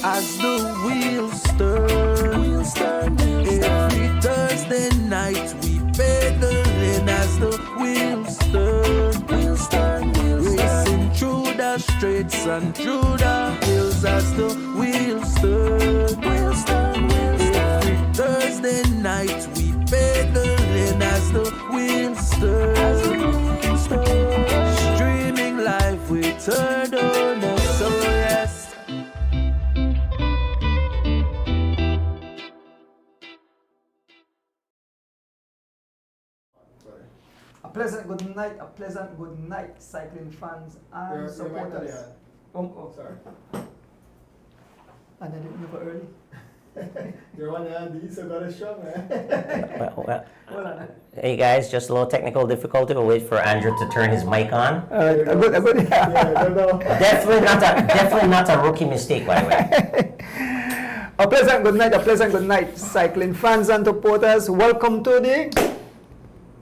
As the wheels turn, every Thursday night we pedaling. As the wheels turn, racing through the streets and through the hills. As the wheels turn, every Thursday night we pedaling. As the wheels turn, streaming live we turn on us. So yes. A pleasant good night, cycling fans and supporters. Sorry. And I didn't know early. You're one of these, so got a shot, man. Hey guys, just a little technical difficulty. We'll wait for Andrew to turn his mic on. Good. Definitely not a rookie mistake, by the way. A pleasant good night, cycling fans and supporters. Welcome to the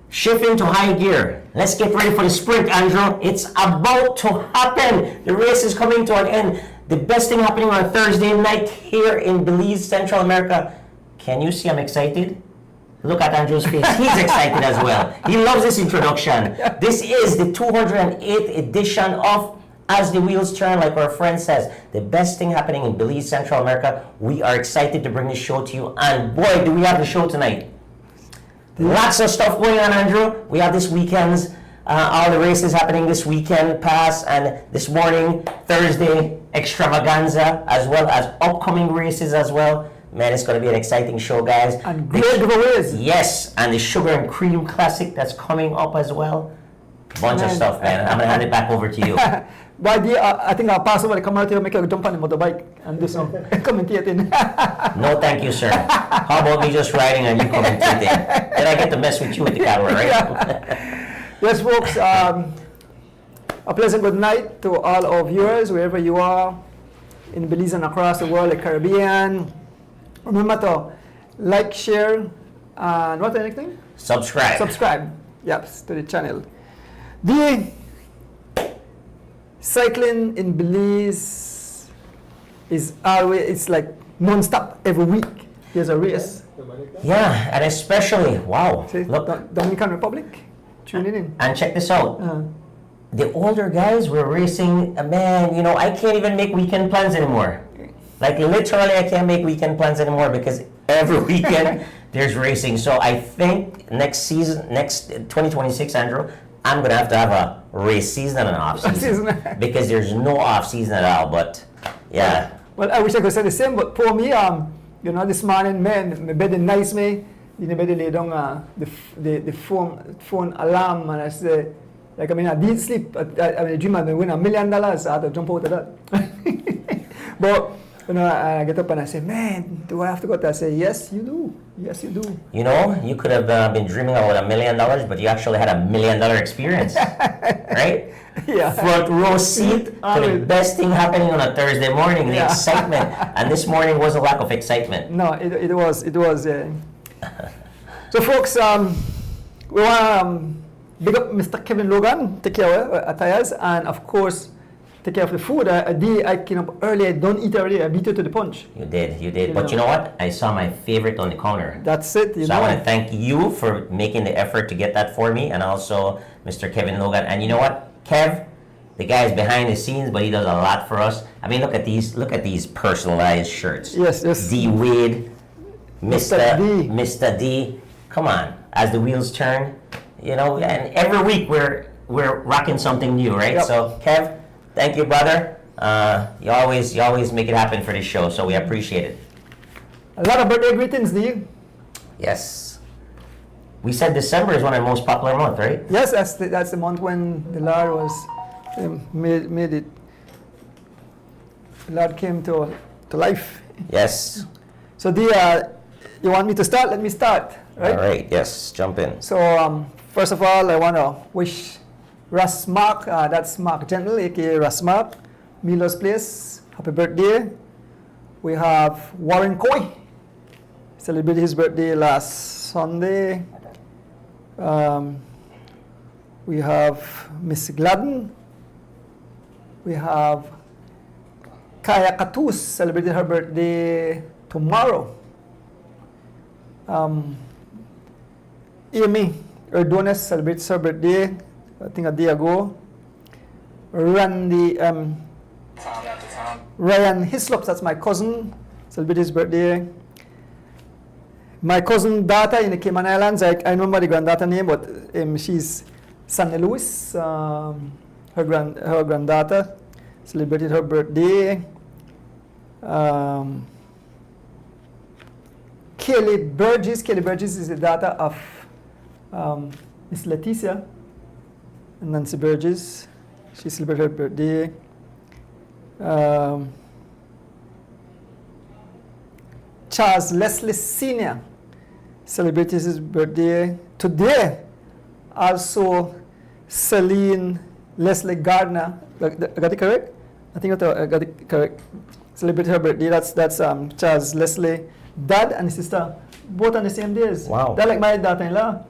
Shift into high gear. Let's get ready for the sprint, Andrew. It's about to happen. The race is coming to an end. The best thing happening on Thursday night here in Belize, Central America. Can you see I'm excited? Look at Andrew's face. He's excited as well. He loves this introduction. This is the 208th edition of As the Wheels Turn, like our friend says. The best thing happening in Belize, Central America. We are excited to bring this show to you. And boy, do we have the show tonight. Lots of stuff going on, Andrew. We have this weekend's, all the races happening this weekend pass, and this morning, Thursday, extravaganza, as well as upcoming races as well. Man, it's going to be an exciting show, guys. and great giveaways. Yes, and the Sugar and Cream Classic that's coming up as well. Bunch of stuff, man. I'm going to hand it back over to you. By the I think I'll pass over the camera to make a jump on the motorbike and do some commentating. No, thank you, sir. How about me just riding and you commentating? Then I get to mess with you with the camera, right? Yes, folks. A pleasant good night to all our viewers, wherever you are, in Belize and across the world, the Caribbean. Remember to like, share, and what's the next thing? Subscribe. Yes, to the channel. The cycling in Belize is always, it's like non-stop every week. There's a race. Yeah, and especially, wow, See, look. Dominican Republic, tuning in. And check this out. The older guys were racing, man, you know, I can't even make weekend plans anymore. Like literally I can't make weekend plans anymore because every weekend there's racing. So I think next season, next 2026, Andrew, I'm going to have a race season and an off season. Because there's no off season at all, but yeah. Well, I wish I could say the same, but for me, you know, this morning, man, my bed nice me, you know, bed lay down the phone alarm, and I say, like, I mean, I did sleep, I dream I win $1 million, I had to jump out of that. But, you know, I get up and I say, man, do I have to go to? I say, yes, you do. Yes, you do. You know, you could have been dreaming about $1 million, but you actually had $1 million experience, right? Yeah. Front row seat to the best thing happening on a Thursday morning, the excitement. And this morning was a lack of excitement. No, it was. So, folks, we want to big up Mr. Kevin Logan, take care of attires, and of course, take care of the food. I came up early, I don't eat early, I beat you to the punch. You did. But you know what? I saw my favorite on the counter. That's it, So I want to thank you for making the effort to get that for me, and also Mr. Kevin Logan. And you know what, Kev, the guy's behind the scenes, but he does a lot for us. I mean, look at these personalized shirts. Yes. D Wade, Mr. D. Come on, as the wheels turn, you know. And every week we're rocking something new, right? Yep. So Kev, thank you, brother. You always make it happen for this show, so we appreciate it. A lot of birthday greetings, D. Yes. We said December is one of the most popular months, right? Yes, that's the month when the Lord was made it. The Lord came to life. Yes. So D, you want me to start? Let me start. Right? All right. Yes. Jump in. So first of all, I want to wish Russ Mark, that's Mark Gentle, aka Russ Mark, Milo's Place, happy birthday. We have Warren Coy, celebrated his birthday last Sunday. We have Miss Gladden. We have Kaya Katus celebrated her birthday tomorrow. Amy Erdones celebrates her birthday, I think a day ago. Ryan Hislop, that's my cousin, celebrated his birthday. My cousin daughter in the Cayman Islands, I remember the granddaughter name, but she's Sandy Lewis, her granddaughter, celebrated her birthday. Kelly Burgess is the daughter of Miss Leticia and Nancy Burgess. She celebrated her birthday. Charles Leslie Sr. celebrated his birthday today. Also, Celine Leslie Gardner, I got it correct? I think I got it correct. Celebrated her birthday. That's Charles Leslie, dad and sister, both on the same days. Wow. They're like my daughter-in-law.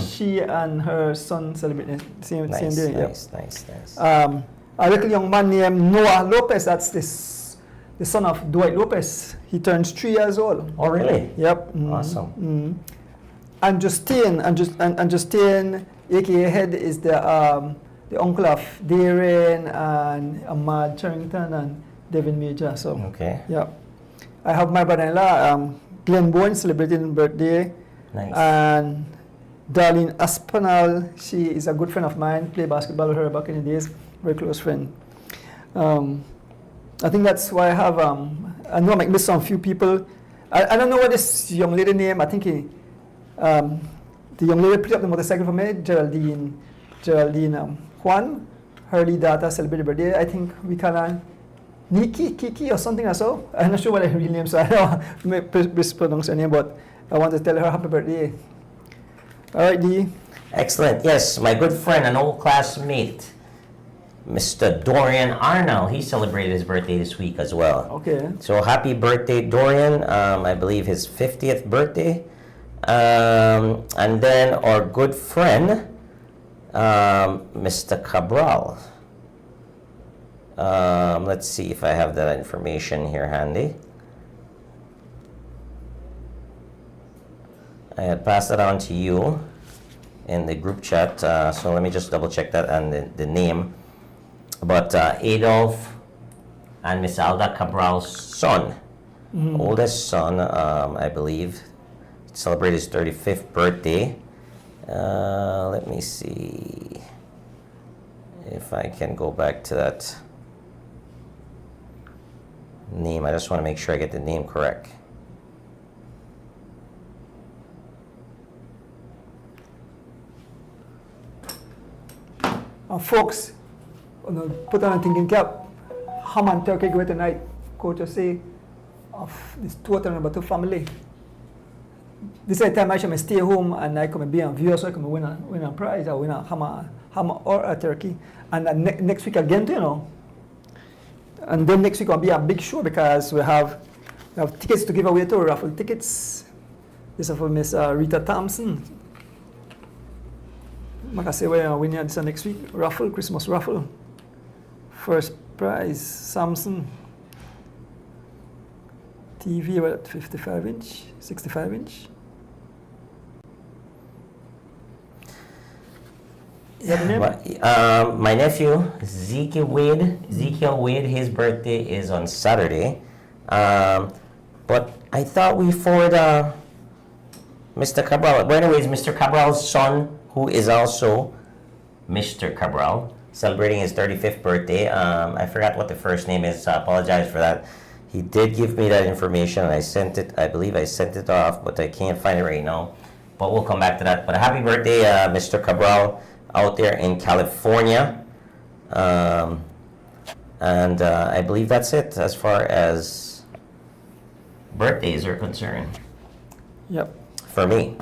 She and her son celebrated the same day. Nice. A little young man named Noah Lopez. That's the son of Dwight Lopez. He turns 3 years old. Oh, really? Yep. Awesome. And Justine, aka Head, is the uncle of Darren and Ahmad Charrington and Devin Major. So Okay. yep. I have my brother-in-law, Glenn Bowen, celebrating his birthday. Nice. And Darlene Aspinall, she is a good friend of mine. Play basketball with her back in the days. Very close friend. I think that's why I have. I know I might miss some few people. I don't know what this young lady name. I think the young lady picked up the motorcycle for me, Geraldine Juan. Her lead daughter celebrated birthday. I think we can Kiki or something or so. I'm not sure what her real name is, so I don't mispronounce her name, but I want to tell her happy birthday. All right, Dee. Excellent. Yes, my good friend, an old classmate, Mr. Dorian Arnold, he celebrated his birthday this week as well. Okay. So happy birthday, Dorian. I believe his 50th birthday. And then our good friend, Mr. Cabral. Let's see if I have that information here handy. I had passed it on to you in the group chat, so let me just double check that and the name. But Adolf and Miss Alda Cabral's son, oldest son, I believe, celebrated his 35th birthday. Let me see if I can go back to that name. I just want to make sure I get the name correct. Folks, put on a thinking cap. Ham and turkey go tonight. Coach say of this 2 family. This is the time I should stay home and I come be a viewer, so I can win a prize. I win a ham or a turkey. And next week again, And then next week will be a big show because we have tickets to give away to raffle tickets. This is for Miss Rita Thompson. I say we're winning this next week. Raffle, Christmas raffle. First prize, Samsung TV, what, 55 inch, 65 inch. My nephew, Ezekiel Wade, his birthday is on Saturday. But I thought we forward Mr. Cabral. But anyways, Mr. Cabral's son, who is also Mr. Cabral, celebrating his 35th birthday. I forgot what the first name is, so I apologize for that. He did give me that information, and I believe I sent it off, but I can't find it right now. But we'll come back to that. But a happy birthday, Mr. Cabral, out there in California. And I believe that's it as far as birthdays are concerned. Yep. For me.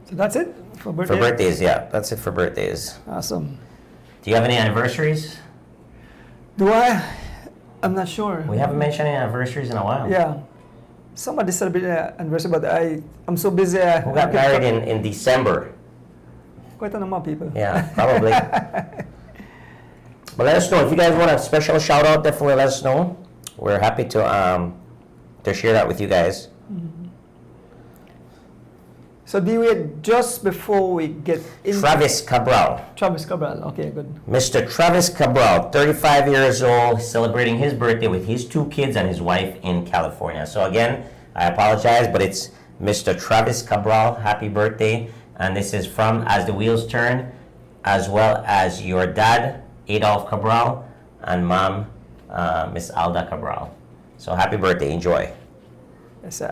So that's it for birthday? For birthdays, yeah. That's it for birthdays. Awesome. Do you have any anniversaries? Do I? I'm not sure. We haven't mentioned any anniversaries in a while. Yeah. Somebody celebrated an anniversary, but I'm so busy. Who got married in December? quite a number of people. Yeah, probably. But let us know if you guys want a special shout out. Definitely let us know. We're happy to share that with you guys. So D-Wade, just before we get into Travis Cabral. Travis Cabral, okay, good. Mr. Travis Cabral, 35 years old, celebrating his birthday with his 2 kids and his wife in California. So again, I apologize, but it's Mr. Travis Cabral. Happy birthday. And this is from As the Wheels Turn, as well as your dad, Adolph Cabral, and mom, Miss Alda Cabral. So happy birthday. Enjoy. Yes,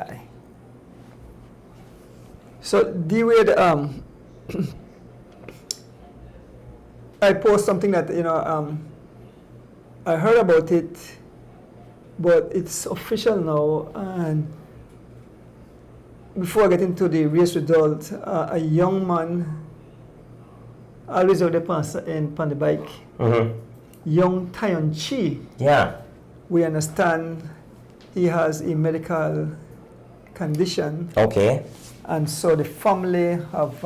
So D-Wade, I post something that, I heard about it, but it's official now. And before I get into the race result, a young man, I always have the pass on the bike, young Tyon Chi. Yeah. We understand he has a medical condition. Okay. And so the family have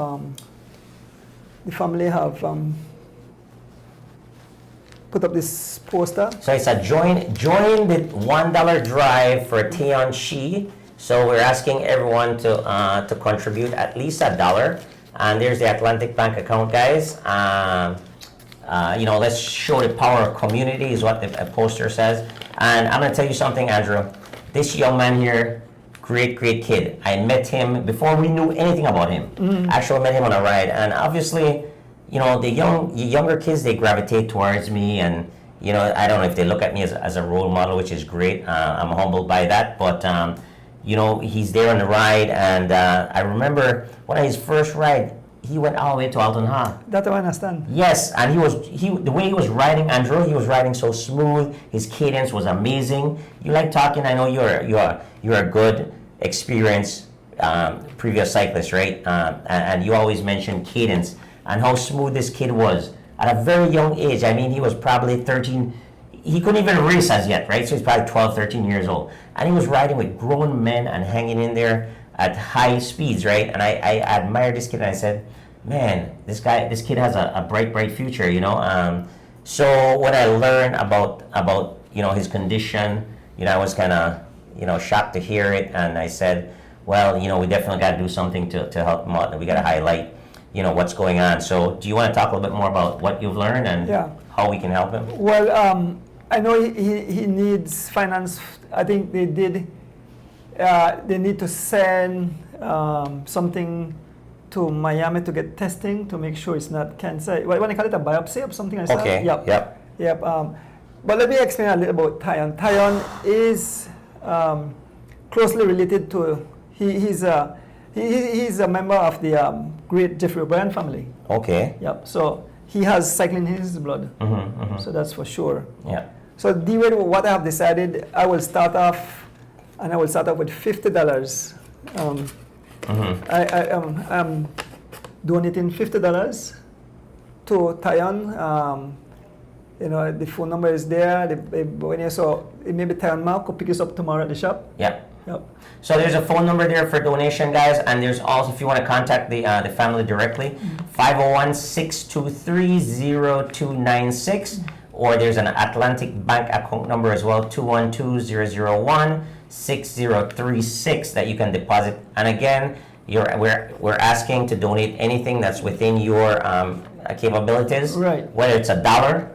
put up this poster. So it's a join the $1 drive for Tyon Chi. So we're asking everyone to contribute at least $1. And there's the Atlantic Bank account, guys. Let's show the power of community is what the poster says. And I'm gonna tell you something, Andrew. This young man here, great kid. I met him before we knew anything about him. Actually met him on a ride, and obviously, the younger kids, they gravitate towards me, and I don't know if they look at me as a role model, which is great. I'm humbled by that, but he's there on the ride, and I remember when his first ride, he went all the way to Alton Ha. That I understand. Yes, and the way he was riding, Andrew, he was riding so smooth. His cadence was amazing. You like talking. I know you're a good, experienced previous cyclist, right? And you always mention cadence and how smooth this kid was at a very young age. I mean, he was probably 13. He couldn't even race as yet, right? So he's probably 12, 13 years old, and he was riding with grown men and hanging in there at high speeds, right? And I admired this kid, and I said, man, this kid has a bright future, So when I learned about his condition, I was kind of shocked to hear it, and I said, well, we definitely got to do something to help him out, and we got to highlight what's going on. So do you want to talk a little bit more about what you've learned and how we can help him? Well, I know he needs finance. I think they need to send something to Miami to get testing to make sure it's not cancer. When I call it a biopsy or something like that. Okay. Yep. But let me explain a little about Tyon. Tyon is closely related to. He's a member of the great Jeffrey O'Brien family. Okay. Yep. So he has cycling in his blood. So that's for sure. Yeah. So D-Wade, what I have decided, I will start off with $50. I'm donating $50 to Tyon. The phone number is there. So maybe Tyon Mark will pick us up tomorrow at the shop. Yep. Yep. So there's a phone number there for donation, guys, and there's also, if you want to contact the family directly, 501-623-0296, or there's an Atlantic Bank account number as well, 212-001-6036, that you can deposit. And again, we're asking to donate anything that's within your capabilities, right? Whether it's $1,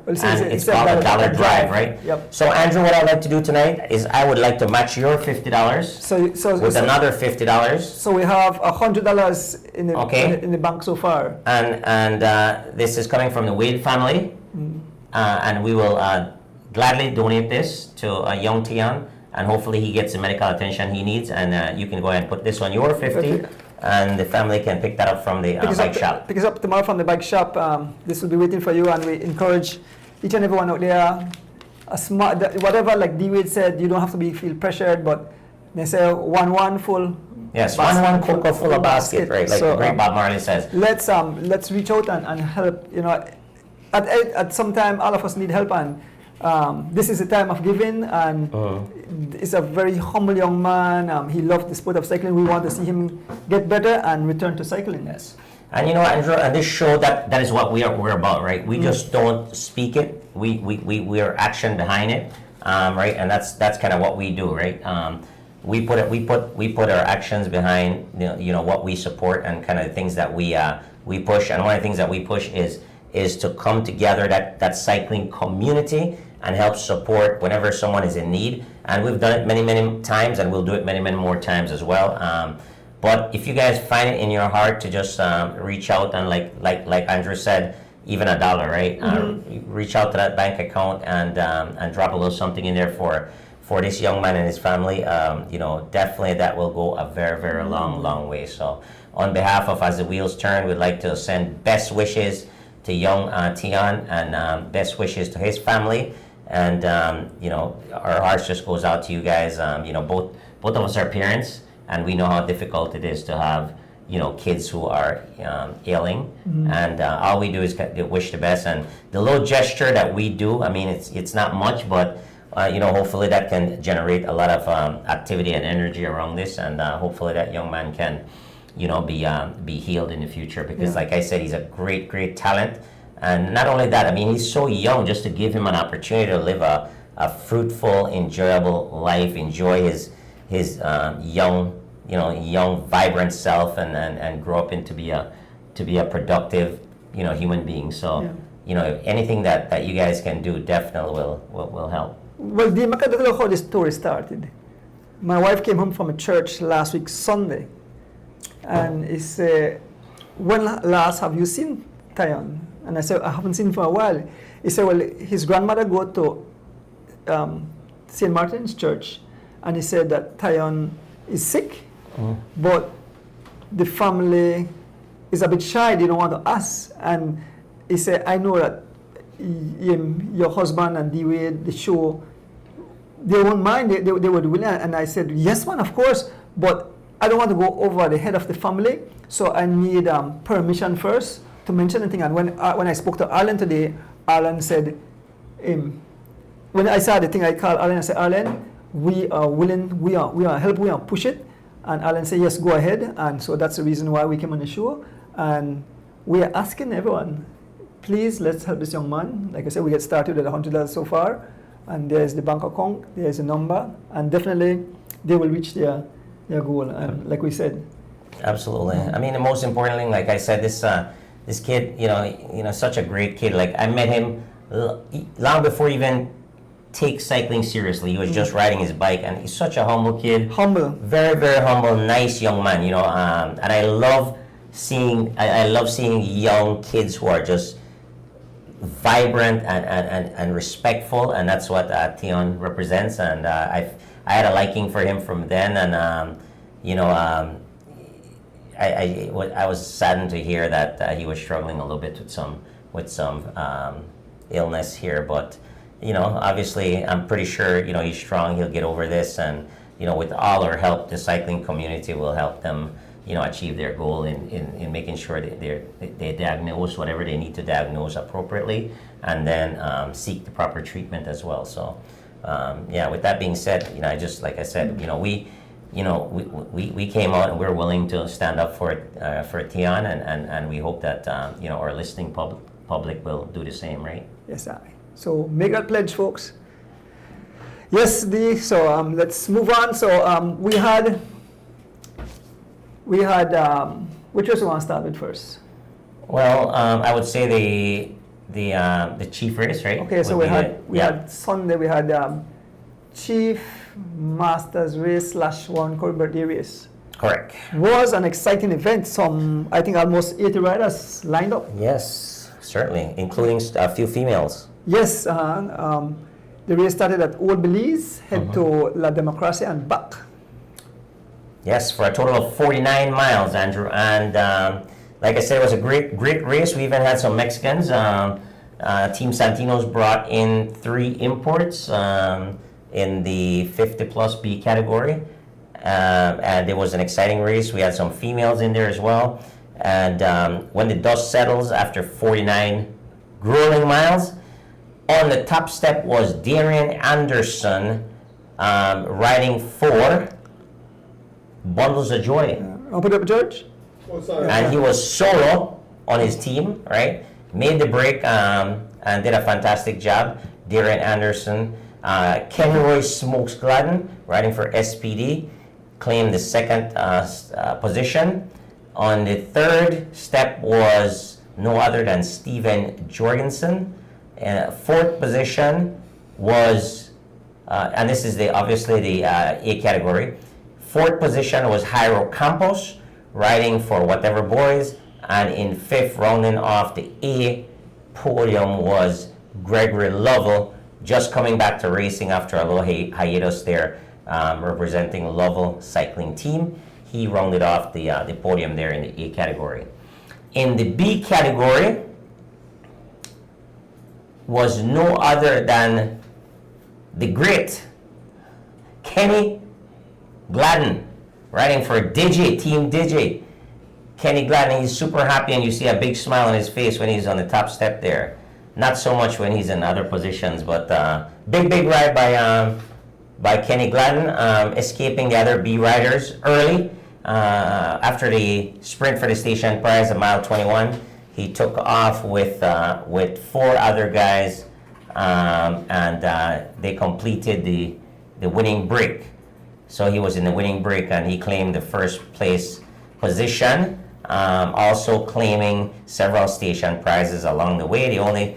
and it's called a $1 drive, right? Yep. So Andrew, what I'd like to do tonight is I would like to match your $50 with another $50. So we have $100 in the bank so far. And this is coming from the Wade family, and we will gladly donate this to a young Tyon, and hopefully he gets the medical attention he needs. And you can go ahead and put this on your 50. And the family can pick that up from the bike shop. Pick us up tomorrow from the bike shop. This will be waiting for you, and we encourage each and everyone out there, whatever, like D-Wade said, you don't have to feel pressured, but they say one full. Yes, one cocoa full of basket, right? Like the great Bob Marley says. Let's reach out and help. At some time, all of us need help, and this is a time of giving, and he's a very humble young man. He loves the sport of cycling. We want to see him get better and return to cycling. Yes. And you know, Andrew, and this show, that is what we're about, right? We just don't speak it. We are action behind it, right? And that's kind of what we do, right? We put our actions behind you know what we support and kind of the things that we push. And one of the things that we push is to come together, that cycling community, and help support whenever someone is in need. And we've done it many times, and we'll do it many more times as well. But if you guys find it in your heart to just reach out and like Andrew said, even $1, right? Reach out to that bank account and drop a little something in there for this young man and his family. You know, definitely that will go a very long way. So on behalf of As the Wheels Turn, we'd like to send best wishes to young Tion and best wishes to his family. And you know, our hearts just goes out to you guys. You know, both of us are parents, and we know how difficult it is to have, you know, kids who are ailing. And all we do is wish the best. And the little gesture that we do, I mean, it's not much, but you know, hopefully that can generate a lot of activity and energy around this, and hopefully that young man can, you know, be healed in the future, because like I said, he's a great talent. And not only that, I mean, he's so young. Just to give him an opportunity to live a fruitful, enjoyable life, enjoy his young, vibrant self, and grow up into be a productive, you know, human being. So you know, anything that you guys can do definitely will help. Well, Dean, I can tell you how this story started. My wife came home from a church last week, Sunday, and he said, "When last have you seen Tion?" And I said, "I haven't seen him for a while." He said, "Well, his grandmother go to St. Martin's Church, and he said that Tion is sick, but the family is a bit shy. They don't want to ask." And he said, "I know that your husband and D-Wade, the show, they won't mind, they would willing." And I said, "Yes, man, of course, but I don't want to go over the head of the family, so I need permission first to mention anything." And when I spoke to Arlen today, Arlen said, when I saw the thing, I called Arlen and said, "Arlen, we are willing, we are help, we are push it." And Arlen said, "Yes, go ahead." And so that's the reason why we came on the show. And we are asking everyone, please, let's help this young man. Like I said, we get started at $100 so far, and there's the bank account, there's a number, and definitely they will reach their goal. And like we said, absolutely. I mean, the most important thing, like I said, this kid, you know, such a great kid. Like, I met him long before he even take cycling seriously. He was just riding his bike, and he's such a humble kid. Humble. Very humble, nice young man, you know. And I love seeing young kids who are just vibrant and respectful, and that's what Tion represents. And I had a liking for him from then, and you know, I was saddened to hear that he was struggling a little bit with some illness here, but you know, obviously, I'm pretty sure, you know, he's strong. He'll get over this, and you know, with all our help, the cycling community will help them, you know, achieve their goal in making sure that they diagnose whatever they need to diagnose appropriately, and then seek the proper treatment as well. So, yeah. With that being said, you know, I just, like I said, you know, we came out and we're willing to stand up for Tion, and we hope that you know, our listening public will do the same, right? yes, so make that pledge, folks. Yes, so let's move on. So we had which was you want to start with first? Well, I would say the chief race, right? Okay, so we had Sunday, we had Chief Masters race / one Corey birthday race. Correct. Was an exciting event. I think almost 80 riders lined up. Yes, certainly, including a few females. Yes, the race started at Old Belize, head to La Democracia and back. Yes, for a total of 49 miles, Andrew. And like I said, it was a great race. We even had some Mexicans. Team Santinos brought in 3 imports in the 50+ B category. And it was an exciting race. We had some females in there as well. And when the dust settles after 49 grueling miles, on the top step was Darian Anderson riding for Bundles of Joy. I'll put up, George. Oh, sorry. and he was solo on his team, right? Made the break and did a fantastic job. Darren Anderson, Kenroy Smokes Gladden, riding for SPD, claimed the second position. On the third step was no other than Steven Jorgensen. Fourth position was, and this is obviously the A category. Fourth position was Jairo Campos, riding for Whatever Boys. And in fifth, rounding off the A podium, was Gregory Lovell, just coming back to racing after a little hiatus there, representing Lovell Cycling Team. He rounded off the podium there in the A category. In the B category was no other than the great Kenny Gladden, riding for Digi, Team Digi. Kenny Gladden, he's super happy, and you see a big smile on his face when he's on the top step there. Not so much when he's in other positions, but big ride by Kenny Gladden, escaping the other B riders early. After the sprint for the station prize of mile 21, he took off with 4 other guys, and they completed the winning break. So he was in the winning break, and he claimed the first place position, also claiming several station prizes along the way. The only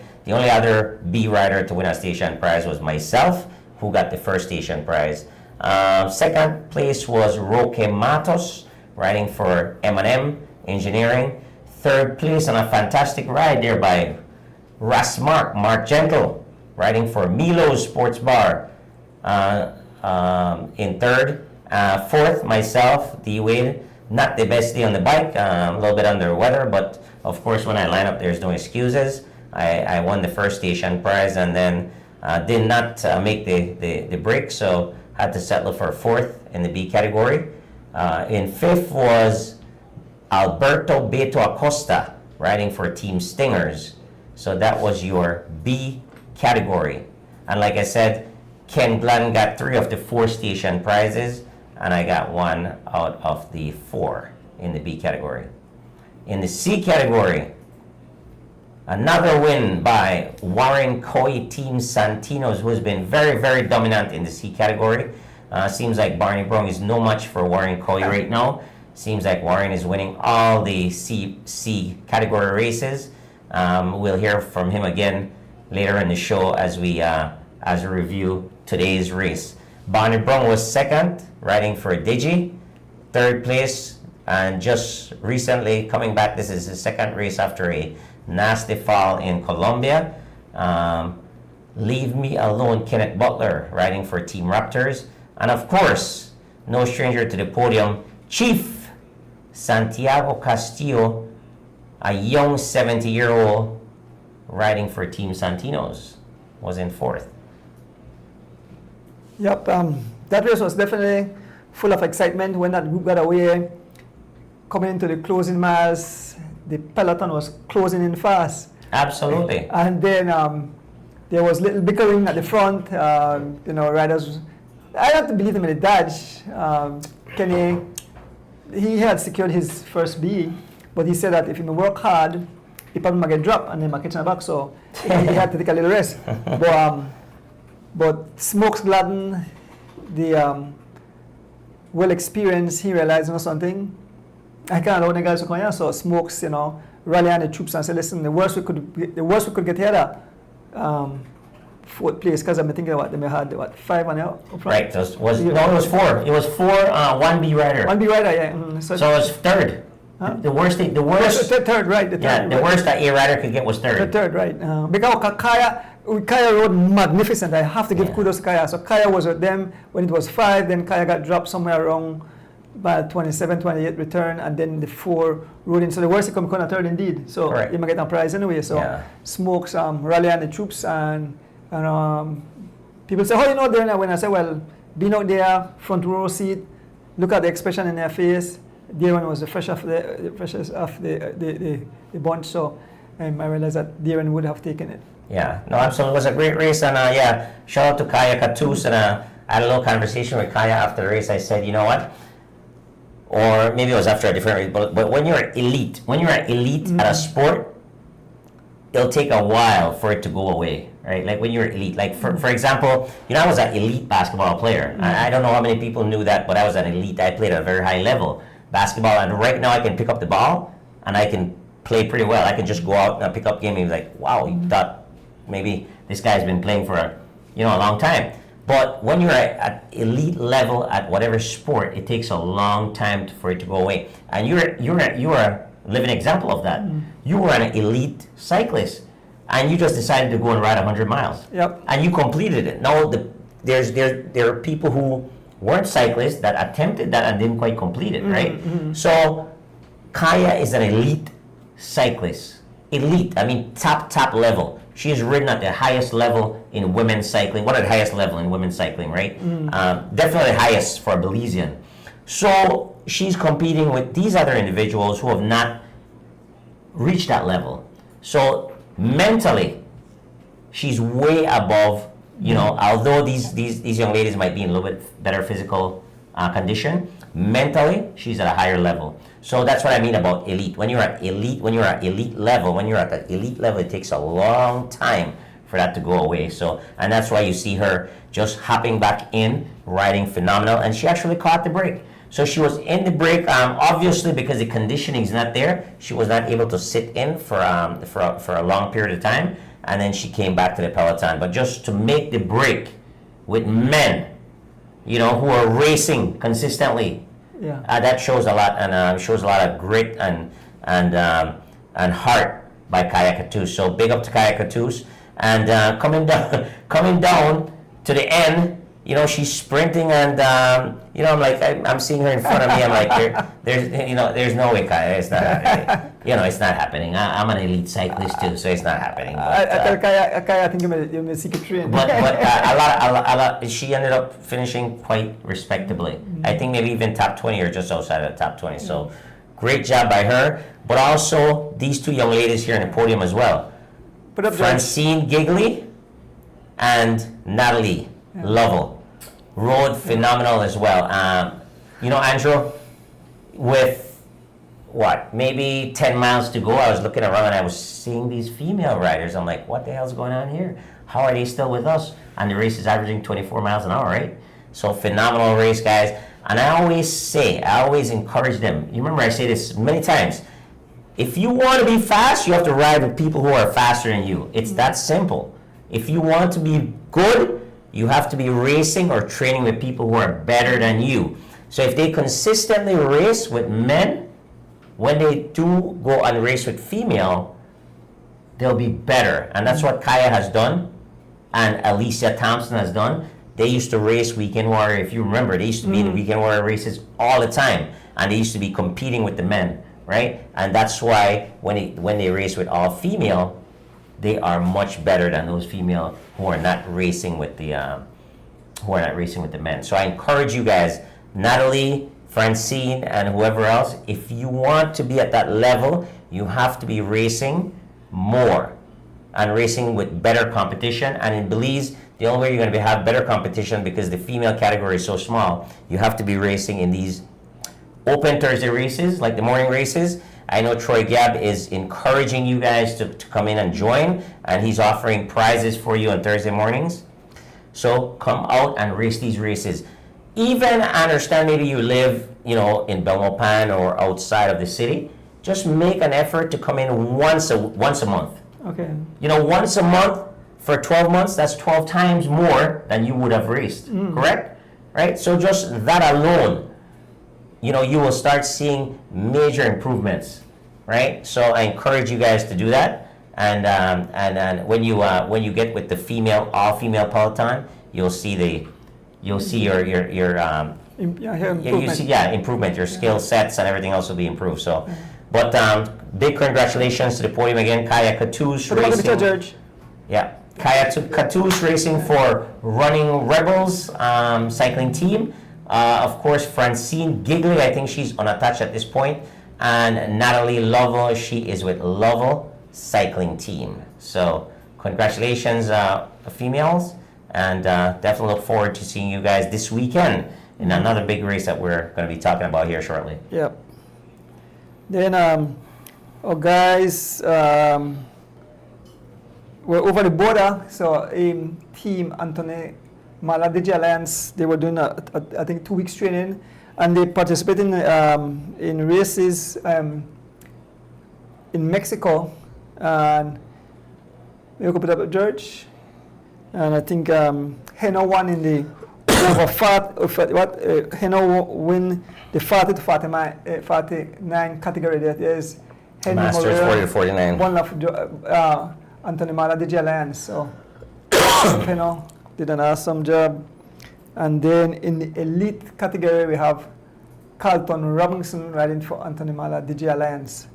other B rider to win a station prize was myself, who got the first station prize. Second place was Roque Matos, riding for M&M Engineering. Third place on a fantastic ride there by Mark Gentle, riding for Milo's Sports Bar in third. Fourth, myself, D. Wade. Not the best day on the bike, a little bit under weather, but of course when I line up, there's no excuses. I won the first station prize, and then did not make the break, so had to settle for fourth in the B category. In fifth was Alberto Beto Acosta, riding for Team Stingers. So that was your B category. And like I said, Ken Gladden got 3 of the 4 station prizes, and I got 1 out of the 4 in the B category. In the C category, another win by Warren Coy Team Santinos, who has been very dominant in the C category. Seems like Barney Brown is no match for Warren Coy right now. Seems like Warren is winning all the C category races. We'll hear from him again later in the show as we review today's race. Barney Brown was second, riding for Digi. Third place, and just recently coming back. This is his second race after a nasty fall in Colombia. Leave Me Alone, Kenneth Butler, riding for Team Raptors. And of course, no stranger to the podium, Chief Santiago Castillo, a young 70-year-old riding for Team Santinos, was in fourth. Yep, that race was definitely full of excitement when that group got away. Coming into the closing miles, the peloton was closing in fast. Absolutely. And then there was little bickering at the front. Riders, I have to believe him in the Dodge. Kenny, he had secured his first B, but he said that if he work hard, he probably might get dropped and then might catch him back. So he had to take a little rest. But Smokes Gladden, the well experienced, he realized something. I can't allow the guys to come here, so Smokes, rally on the troops and say, listen, the worst we could get here, fourth place, because I'm thinking they may had 5 on up front. Right. It was 4. It was 4. 1 B rider. 1 B rider, yeah. So it was third. Huh? The worst. The worst. Third, right. The worst that A rider could get was third. The third, right. Because Kaya rode magnificent. I have to give kudos to Kaya. So Kaya was with them when it was 5, then Kaya got dropped somewhere around by 27, 28 return, and then the 4 rode in. So the worst he come on third indeed. So Correct. he might get a prize anyway. So Smokes rally on the troops, and people say, how you know there? When I say, well, being out there, front row seat, look at the expression in their face. Darren was the freshest of the bunch, so I realized that Darren would have taken it. Yeah, no, absolutely. It was a great race, and shout out to Kaya Katus, and I had a little conversation with Kaya after the race. I said, you know what? or maybe it was after a different race. But when you're elite, at a sport, it'll take a while for it to go away, right? Like when you're elite, like for example, I was an elite basketball player. I don't know how many people knew that, but I was an elite. I played at a very high level basketball, and right now I can pick up the ball and I can play pretty well. I can just go out and pick up game. He was like, wow, you thought maybe this guy's been playing for a long time. But when you're at elite level at whatever sport, it takes a long time for it to go away. And you're a living example of that. You were an elite cyclist, and you just decided to go and ride 100 miles. Yep. And you completed it. Now, there are people who weren't cyclists that attempted that and didn't quite complete it, right? So, Kaya is an elite cyclist. Elite, I mean top level. She has ridden at the highest level in women's cycling. One of the highest level in women's cycling, right? Definitely the highest for a Belizean. So she's competing with these other individuals who have not reached that level. So mentally, she's way above, although these young ladies might be in a little bit better physical condition, mentally, she's at a higher level. So that's what I mean about elite. When you're at elite level, it takes a long time for that to go away. So, and that's why you see her just hopping back in, riding phenomenal, and she actually caught the break. So she was in the break, obviously because the conditioning is not there, she was not able to sit in for a long period of time, and then she came back to the peloton. But just to make the break with men, who are racing consistently, that shows a lot, and shows a lot of grit and heart by Kaya Katus. So big up to Kaya Katus, and coming down to the end. She's sprinting, and I'm like, I'm seeing her in front of me. I'm like, there's no way, Kaya. It's not happening. It's not happening. I'm an elite cyclist too, so it's not happening. But, Kaya, I think you're my secret train. but a lot. She ended up finishing quite respectably. I think maybe even top 20 or just outside of the top 20. So great job by her. But also these two young ladies here in the podium as well. Put up Francine Gigley and Natalie Lovell rode phenomenal as well. Andrew, with maybe 10 miles to go, I was looking around and I was seeing these female riders. I'm like, what the hell's going on here? How are they still with us? And the race is averaging 24 miles an hour, right? So phenomenal race, guys. And I always encourage them. You remember I say this many times. If you want to be fast, you have to ride with people who are faster than you. It's that simple. If you want to be good, you have to be racing or training with people who are better than you. So if they consistently race with men, when they do go and race with female, they'll be better. And that's what Kaya has done, and Alicia Thompson has done. They used to race Weekend Warrior. If you remember, they used to be in Weekend Warrior races all the time, and they used to be competing with the men, right? And that's why when they race with all female, they are much better than those female who are not racing with the men. So I encourage you guys, Natalie, Francine, and whoever else, if you want to be at that level, you have to be racing more and racing with better competition. And in Belize, the only way you're going to have better competition, because the female category is so small, you have to be racing in these open Thursday races, like the morning races. I know Troy Gabb is encouraging you guys to come in and join, and he's offering prizes for you on Thursday mornings. So come out and race these races. Even I understand maybe you live, in Belmopan or outside of the city, just make an effort to come in once a month. Okay. Once a month for 12 months, that's 12 times more than you would have raced, correct? Right? So just that alone, you will start seeing major improvements, right? So I encourage you guys to do that, and when you get with the all female peloton, you'll see your improvement. Your skill sets and everything else will be improved. So, but big congratulations to the podium again, Kaya Katus racing. George. Yeah, Kaya Katus racing for Running Rebels cycling team. Of course, Francine Gigley, I think she's unattached at this point, and Natalie Lovell, she is with Lovell Cycling Team. So congratulations, females, and definitely look forward to seeing you guys this weekend in another big race that we're going to be talking about here shortly. Yep. Then our guys were over the border. So team Anthony Mala Digi Alliance, they were doing I think 2 weeks training, and they participated in races in Mexico, and we could put up a George, and I think Heno won in the over Heno win the 40 to 49 category. That is Henry Masters Morera, 40 to 49. one of Anthony Mala Digi Alliance. So Heno did an awesome job. And then in the elite category, we have Carlton Robinson riding for Anthony Mala Digi Alliance.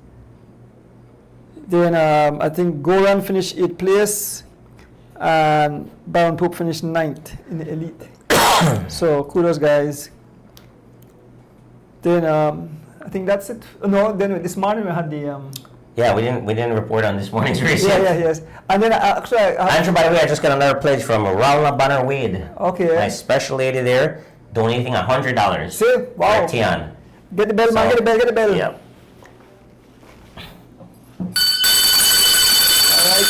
Then I think Goran finished 8th place, and Baron Pope finished 9th in the elite. So kudos, guys. Then I think that's it. No, then this morning we had the Yeah, we didn't report on this morning's race. yes. And then actually, Andrew, by the way, I just got another pledge from Raula Banner Wade. Okay. My special lady there, donating $100. See? Wow. For Tian. Get the bell, man. So- Get the bell. Yep. All right.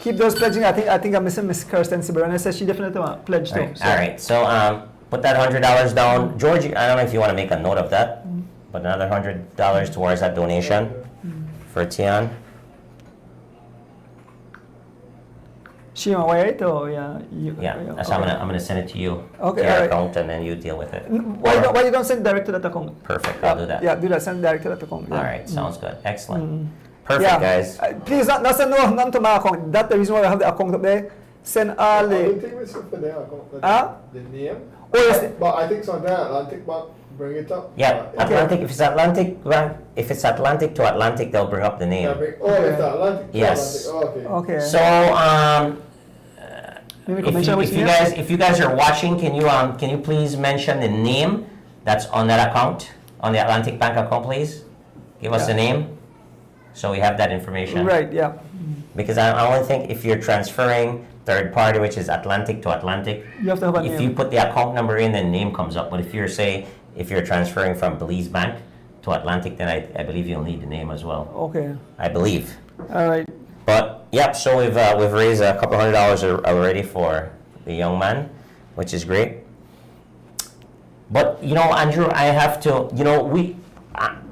Keep those pledging. I think I'm missing Miss Kirsten Sibera. I said she definitely want pledge too. All right. So put that $100 down, George. I don't know if you want to make a note of that, but another $100 towards that donation for Tian. She on wire it or yeah? Yeah, that's how I'm gonna send it to you. Okay, to your all right. account, and then you deal with it. Why you don't send direct to that account? Perfect. I'll do that. Yeah, do that. Send direct to that account. All right. Sounds good. Excellent. Perfect, Yeah. guys. Please not send none to my account. That's the reason why I have the account up there. Send all I don't the. think we should put their account, Huh? the name. Oh yes. But I think so there, Atlantic Bank, bring it up. Yeah, Atlantic. If it's Atlantic to Atlantic, they'll bring up the name. It's the Atlantic to Yes. Atlantic. Oh, okay. Okay. So Maybe we can mention which name? if you guys are watching, can you please mention the name that's on that account, on the Atlantic Bank account, please? Give us the name, so we have that information. Right. Yeah. Because I only think if you're transferring third party, which is Atlantic to Atlantic, You have to have a if name. you put the account number in, then name comes up. But if you're transferring from Belize Bank to Atlantic, then I believe you'll need the name as well. Okay. I believe. All right. But yep, so we've raised a couple $100 already for the young man, which is great. But Andrew, I have to,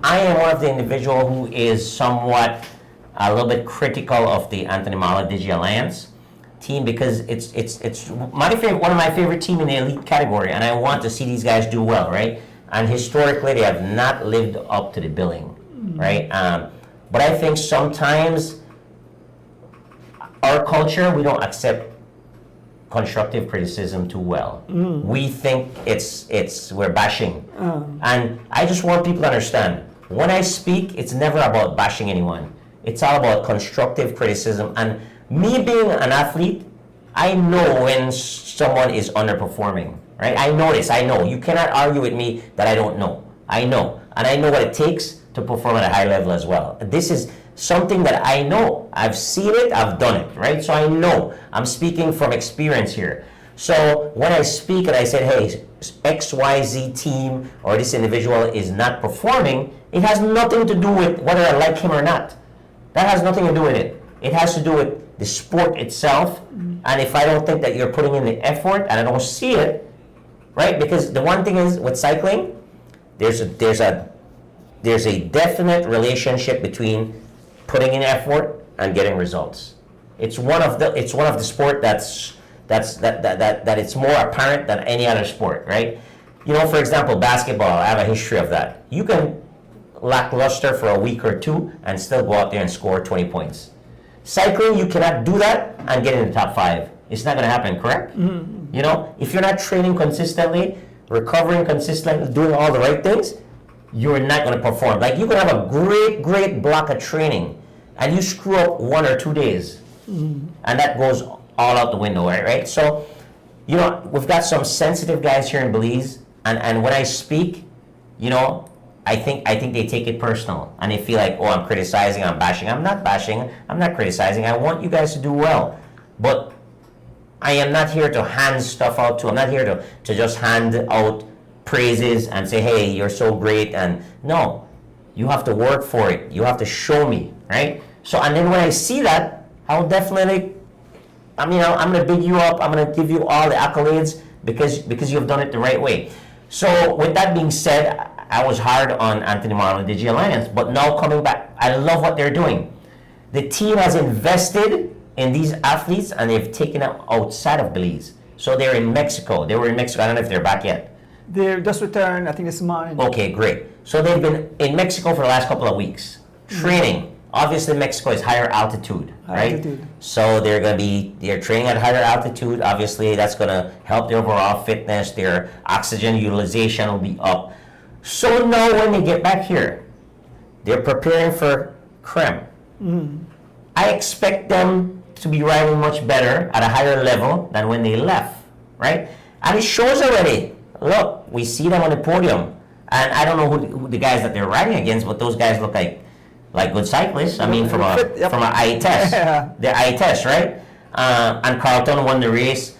I am one of the individual who is somewhat a little bit critical of the Anthony Mala Digi Alliance team, because it's one of my favorite team in the elite category, and I want to see these guys do well, right? And historically, they have not lived up to the billing, right? But I think sometimes our culture, we don't accept constructive criticism too well. We think we're bashing. And I just want people to understand, when I speak, it's never about bashing anyone. It's all about constructive criticism. And me being an athlete, I know when someone is underperforming, right? I know this, I know. You cannot argue with me that I don't know. I know. And I know what it takes to perform at a high level as well. This is something that I know. I've seen it, I've done it, right? So I know. I'm speaking from experience here. So when I speak and I said, hey, XYZ team or this individual is not performing, it has nothing to do with whether I like him or not. That has nothing to do with it. It has to do with the sport itself. And if I don't think that you're putting in the effort and I don't see it, right? Because the one thing is with cycling, there's a definite relationship between putting in effort and getting results. It's one of the sport that it's more apparent than any other sport, right? For example, basketball, I have a history of that. You can lackluster for a week or two and still go out there and score 20 points. Cycling, you cannot do that and get in the top 5. It's not gonna happen, correct? If you're not training consistently, recovering consistently, doing all the right things, you're not going to perform. Like, you can have a great block of training and you screw up 1 or 2 days, and that goes all out the window, right? So, we've got some sensitive guys here in Belize, and when I speak, I think they take it personal, and they feel like, oh, I'm criticizing, I'm bashing. I'm not bashing, I'm not criticizing. I want you guys to do well, but I am not here to hand stuff out to. I'm not here to just hand out praises and say, hey, you're so great. And no, you have to work for it. You have to show me, right? So, and then when I see that, I'll definitely, I'm going to big you up. I'm going to give you all the accolades because you've done it the right way. So, with that being said, I was hard on Anthony Marlowe and Digi Alliance, but now coming back, I love what they're doing. The team has invested in these athletes and they've taken them outside of Belize. So they're in Mexico. They were in Mexico. I don't know if they're back yet. They just returned, I think, this morning. Okay, great. So they've been in Mexico for the last couple of weeks, training. Obviously, Mexico is higher altitude, right? Altitude. So they're training at higher altitude. Obviously, that's going to help their overall fitness. Their oxygen utilization will be up. So now when they get back here, they're preparing for CREM. I expect them to be riding much better at a higher level than when they left, right? And it shows already. Look, we see them on the podium. And I don't know who the guys that they're riding against, but those guys look like good cyclists. I mean, from an eye test. Yeah. They're eye test, right? And Carlton won the race.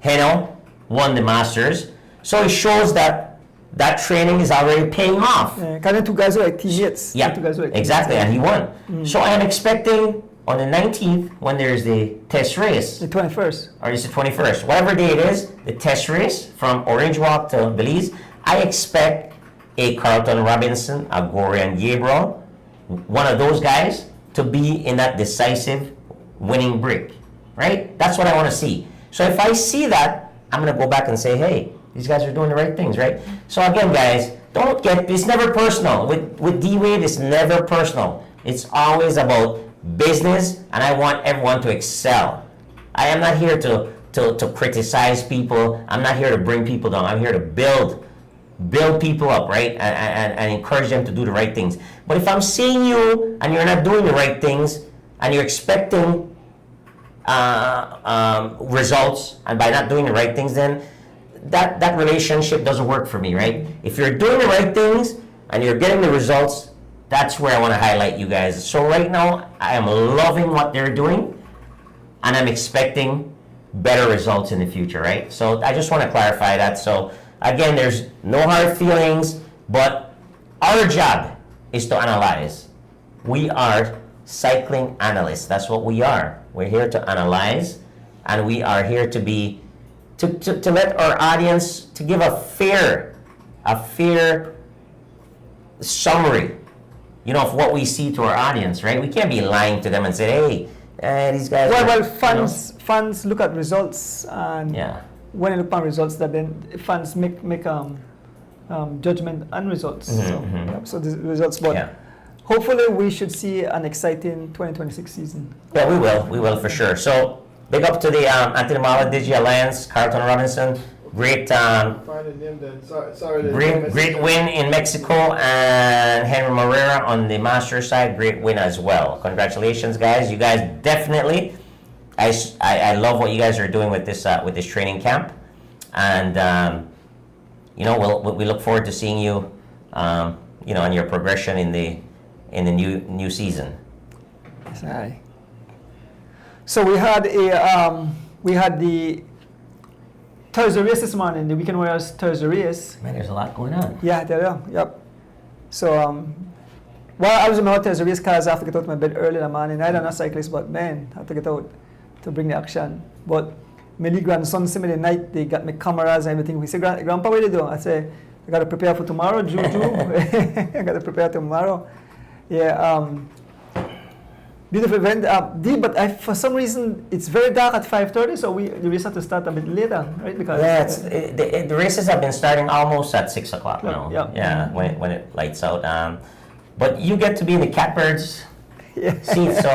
Heno won the Masters. So it shows that training is already paying off. Yeah, kind of two guys were like teammates. Yeah, Two guys were like exactly, and teammates. he won. So I am expecting on the 19th, when there's the test race, The 21st. or is it 21st, whatever day it is, the test race from Orange Walk to Belize, I expect a Carlton Robinson, a Gorian Gabriel, one of those guys to be in that decisive winning break, right? That's what I want to see. So if I see that, I'm going to go back and say, hey, these guys are doing the right things, right? So again, guys, it's never personal. With D-Wade, it's never personal. It's always about business, and I want everyone to excel. I am not here to criticize people. I'm not here to bring people down. I'm here to build people up, right? And encourage them to do the right things. But if I'm seeing you and you're not doing the right things and you're expecting results, and by not doing the right things, then that relationship doesn't work for me, right? If you're doing the right things and you're getting the results, that's where I want to highlight you guys. So right now, I am loving what they're doing, and I'm expecting better results in the future, right? So I just want to clarify that. So again, there's no hard feelings, but our job is to analyze. We are cycling analysts. That's what we are. We're here to analyze, and we are here to be to let our audience to give a fair summary, of what we see to our audience, right? We can't be lying to them and say, hey, these guys. Well, fans look at results, and Yeah. when they look at results, that then fans make judgment on results. So the results, but Yeah. hopefully we should see an exciting 2026 season. Yeah, we will for sure. So big up to the Anthony Marlowe Digi Alliance, Carlton Robinson. Great Find the name then. Sorry. great win in Mexico, and Henry Morera on the Masters side, great win as well. Congratulations, guys. You guys definitely, I love what you guys are doing with this training camp, and we look forward to seeing you, and your progression in the new season. Sorry. So we had the Thursday race this morning, the Weekend Warriors Thursday race. Man, there's a lot going on. Yeah, there are. Yep. So, I was in my Thursday race cars, I have to get out of my bed early in the morning. I don't know cyclist, but man, I have to get out to bring the action. But my little grandson sent me the night, they got me cameras and everything. We say, Grandpa, what are you doing? I say, I got to prepare for tomorrow, Juju. I got to prepare tomorrow. Yeah. Beautiful event, but for some reason it's very dark at 5:30, so the race had to start a bit later, right? Because the races have been starting almost at 6 o'clock now. Yeah. When it lights out. But you get to be in the catbirds seat, so.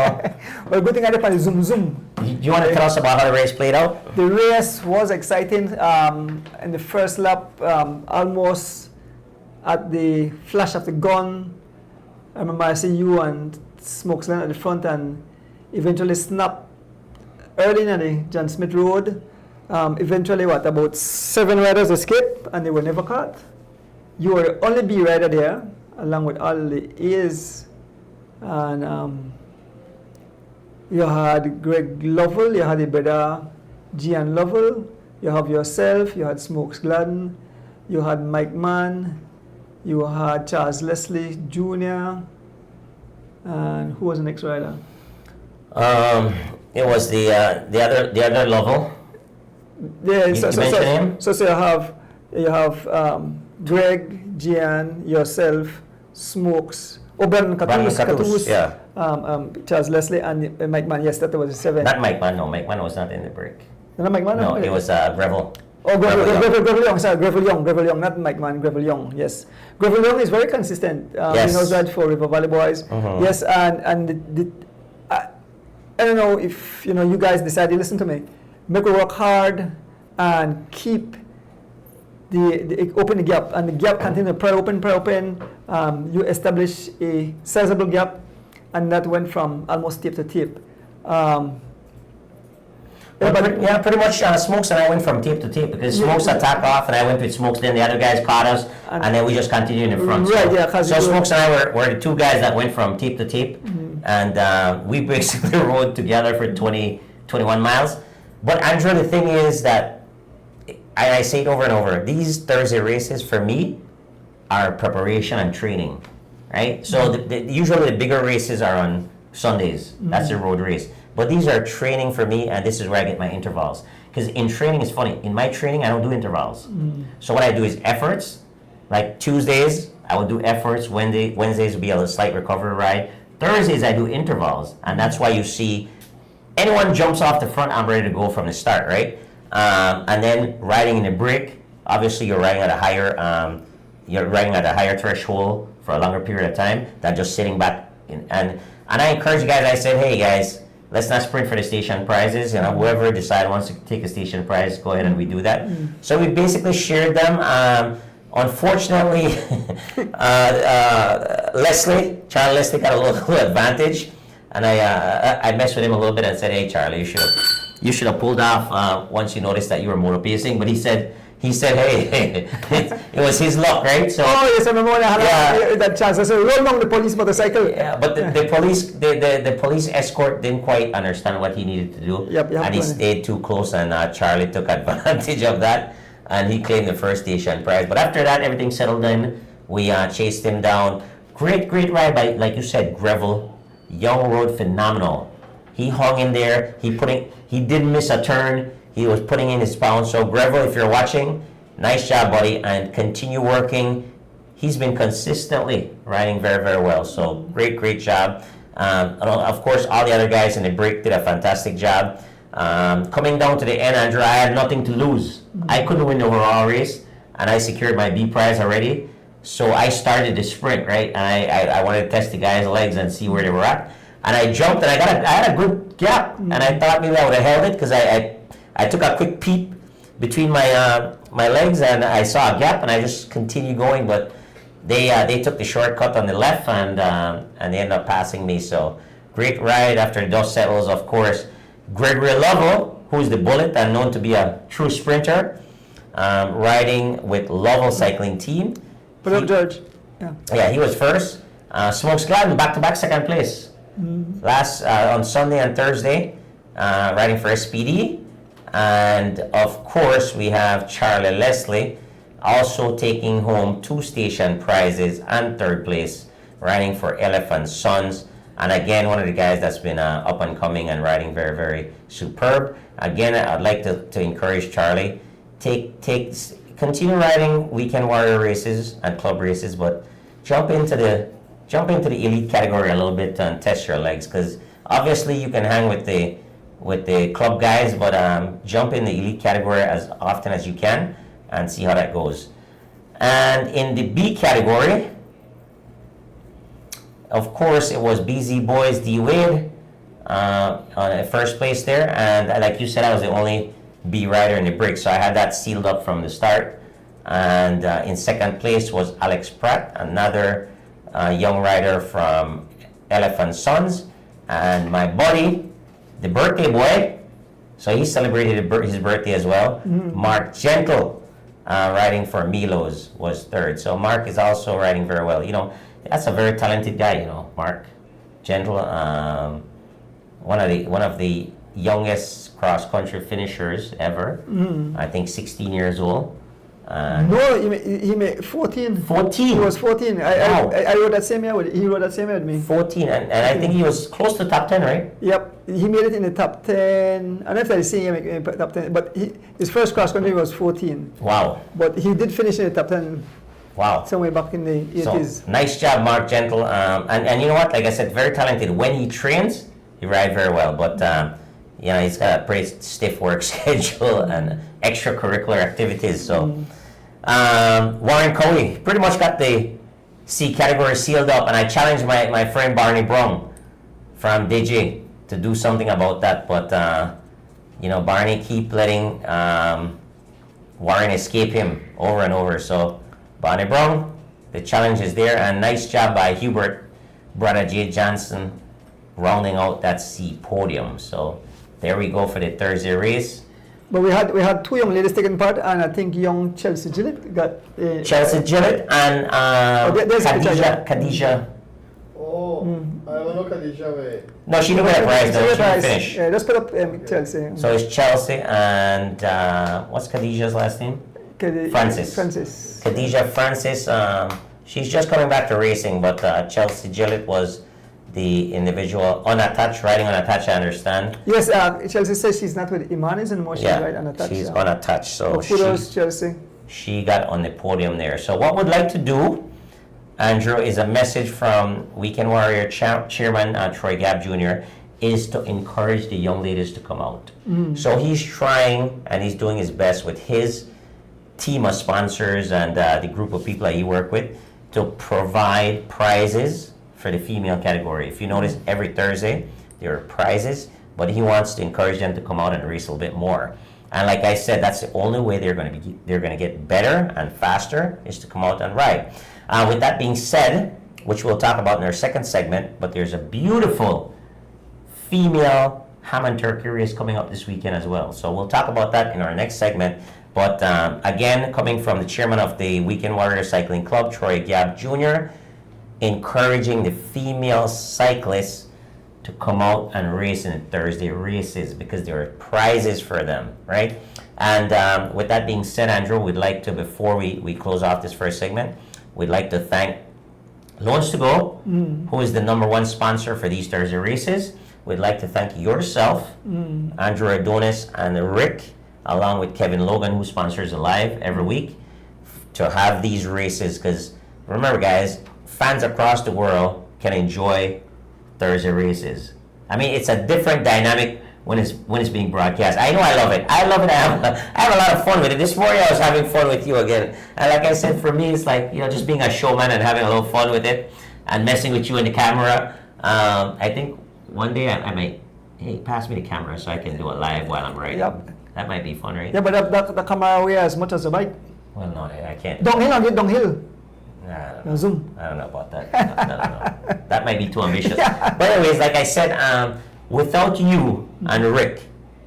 Well, good thing I did on the Zoom. Do you want to tell us about how the race played out? The race was exciting. In the first lap, almost at the flash of the gun, I remember I see you and Smokes Len at the front, and eventually snapped early in the John Smith Road. Eventually, about 7 riders escaped, and they were never caught. You were the only B rider there, along with all the A's. And you had Greg Lovell, you had the brother Gian Lovell, you have yourself, you had Smokes Gladden, you had Mike Mann, you had Charles Leslie Jr., and who was the next rider? It was the other level. Yeah, You mentioned him? so you have Greg, Gian, yourself, Smokes, Brandon Brandon Catus, Catus, yeah. Charles Leslie, and Mike Mann. Yes, that was the 7. Not Mike Mann, no. Mike Mann was not in the break. No, Mike Mann? No, it was Greville. Oh, Greville Greville Young, sorry, Greville Young, not Mike Mann, Greville Young, yes. Greville Young is very consistent. Yes. He knows that for River Valley Boys. Mhm. Yes, and I don't know if you guys decide to listen to me. Make we work hard and keep the open the gap, and the gap continue pry open. You establish a sizable gap, and that went from almost tip to tip. Pretty much Smokes and I went from tape to tape because Smokes attacked off and I went with Smokes, then the other guys caught us, and then we just continued in the front. Right, so, yeah, 'cause so Smokes and I were the two guys that went from tape to tape, and we basically rode together for 21 miles. But Andrew, the thing is that, I say it over and over, these Thursday races for me are preparation and training, right? So usually the bigger races are on Sundays. That's the road race. But these are training for me, and this is where I get my intervals. Because in training, it's funny. In my training, I don't do intervals. So what I do is efforts. Like Tuesdays, I will do efforts. Wednesdays will be a slight recovery ride. Thursdays, I do intervals. And that's why you see anyone jumps off the front, I'm ready to go from the start, right? And then riding in a break, obviously you're riding at a higher threshold for a longer period of time than just sitting back. And I encourage you guys, I said, hey guys, let's not sprint for the station prizes. Whoever wants to take a station prize, go ahead and we do that. So we basically shared them. Unfortunately, Charlie Leslie got a little advantage, and I messed with him a little bit and said, "Hey, Charlie, you should have pulled off once you noticed that you were motor pacing." But he said, "Hey, it was his luck, right?" So. Oh yes, I remember when I had that chance. I said, "Roll along the police motorcycle." Yeah, but the police escort didn't quite understand what he needed to do, and he stayed too close, and Charlie took advantage of that, and he claimed the first station prize. But after that, everything settled in. We chased him down. Great ride by, like you said, Greville. Young rode phenomenal. He hung in there. He didn't miss a turn. He was putting in his pounds. So Greville, if you're watching, nice job, buddy, and continue working. He's been consistently riding very, very well. So great job. And of course, all the other guys in the break did a fantastic job. Coming down to the end, Andrew, I had nothing to lose. I couldn't win the overall race, and I secured my B prize already. So I started the sprint, right? And I wanted to test the guys' legs and see where they were at. And I jumped, and I had a good gap, and I thought maybe I would have held it because I took a quick peep between my legs, and I saw a gap, and I just continued going. But they took the shortcut on the left, and they ended up passing me. So great ride. After the dust settles, of course, Gregory Lovell, who's the Bullet and known to be a true sprinter, riding with Lovell Cycling Team. Put up, George. Yeah, he was first. Smokes Gladden, back-to-back second place. Last on Sunday and Thursday, riding for SPD. And of course, we have Charlie Leslie also taking home 2 station prizes and 3rd place, riding for Elephant Sons. And again, one of the guys that's been up and coming and riding very, very superb. Again, I'd like to encourage Charlie, continue riding Weekend Warrior races and club races, but jump into the elite category a little bit and test your legs, because obviously you can hang with the club guys, but jump in the elite category as often as you can and see how that goes. And in the B category, of course, it was BZ Boys D Wade on first place there, and like you said, I was the only B rider in the break, so I had that sealed up from the start. And in second place was Alex Pratt, another young rider from Elephant Sons, and my buddy, the birthday boy, so he celebrated his birthday as well. Mark Gentle, riding for Milos, was third. So Mark is also riding very well. That's a very talented guy, Mark Gentle, one of the youngest cross-country finishers ever. I think 16 years old. No, he made 14. 14. He was 14. Wow. I wrote that same year he wrote that same year with me. 14, and I think he was close to top 10, right? Yep, he made it in the top 10. I don't know if I see him in the top 10, but his first cross country was 14. Wow. But he did finish in the top 10 Wow. somewhere back in the 80s. So, nice job, Mark Gentle. And you know what? Like I said, very talented. When he trains, he rides very well. But, you know, he's got a pretty stiff work schedule and extracurricular activities. So, Warren Cowie pretty much got the C category sealed up. And I challenged my friend Barney Brown from Digi to do something about that. But, you know, Barney keep letting Warren escape him over and over. So, Barney Brown, the challenge is there, and nice job by Hubert, brother Jay Johnson, rounding out that C podium. So there we go for the Thursday race. But we had two young ladies taking part, and I think young Chelsea Gillett got... Chelsea Gillett and there's Khadija. Oh, I don't know Khadija, wait. No, she didn't get a prize though. She didn't finish. Yeah, just put up Chelsea. So it's Chelsea and what's Khadija's last name? Francis. Khadija Francis. She's just coming back to racing, but Chelsea Gillett was the individual unattached, riding unattached, I understand. Yes, Chelsea says she's not with Imanis anymore. She's right unattached. She's unattached. So kudos, Chelsea. She got on the podium there. So what we'd like to do, Andrew, is a message from Weekend Warrior Chairman Troy Gabb Jr. is to encourage the young ladies to come out. So he's trying and he's doing his best with his team of sponsors and the group of people that he work with to provide prizes for the female category. If you notice, every Thursday there are prizes, but he wants to encourage them to come out and race a little bit more. And like I said, that's the only way they're going to get better and faster is to come out and ride. With that being said, which we'll talk about in our second segment, but there's a beautiful female ham and turkey race coming up this weekend as well. So we'll talk about that in our next segment. But again, coming from the chairman of the Weekend Warrior Cycling Club, Troy Gabb Jr., encouraging the female cyclists to come out and race in the Thursday races because there are prizes for them, right? And with that being said, Andrew, we'd like to, before we close off this first segment, we'd like to thank Loans to Go, who is the #1 sponsor for these Thursday races. We'd like to thank yourself, Andrew Adonis, and Rick, along with Kevin Logan, who sponsors Alive every week, to have these races. Because remember, guys, fans across the world can enjoy Thursday races. I mean, it's a different dynamic when it's being broadcast. I know I love it. I have a lot of fun with it. This morning I was having fun with you again. And like I said, for me, it's like, you know, just being a showman and having a little fun with it and messing with you in the camera. I think one day I might, hey, pass me the camera so I can do it live while I'm riding. Yep. That might be fun, right? Yeah, but the camera weighs as much as the bike. Well, no, I can't. Downhill. Nah, Zoom. I don't know about that. I don't know. That might be too ambitious. But anyways, like I said, without you and Rick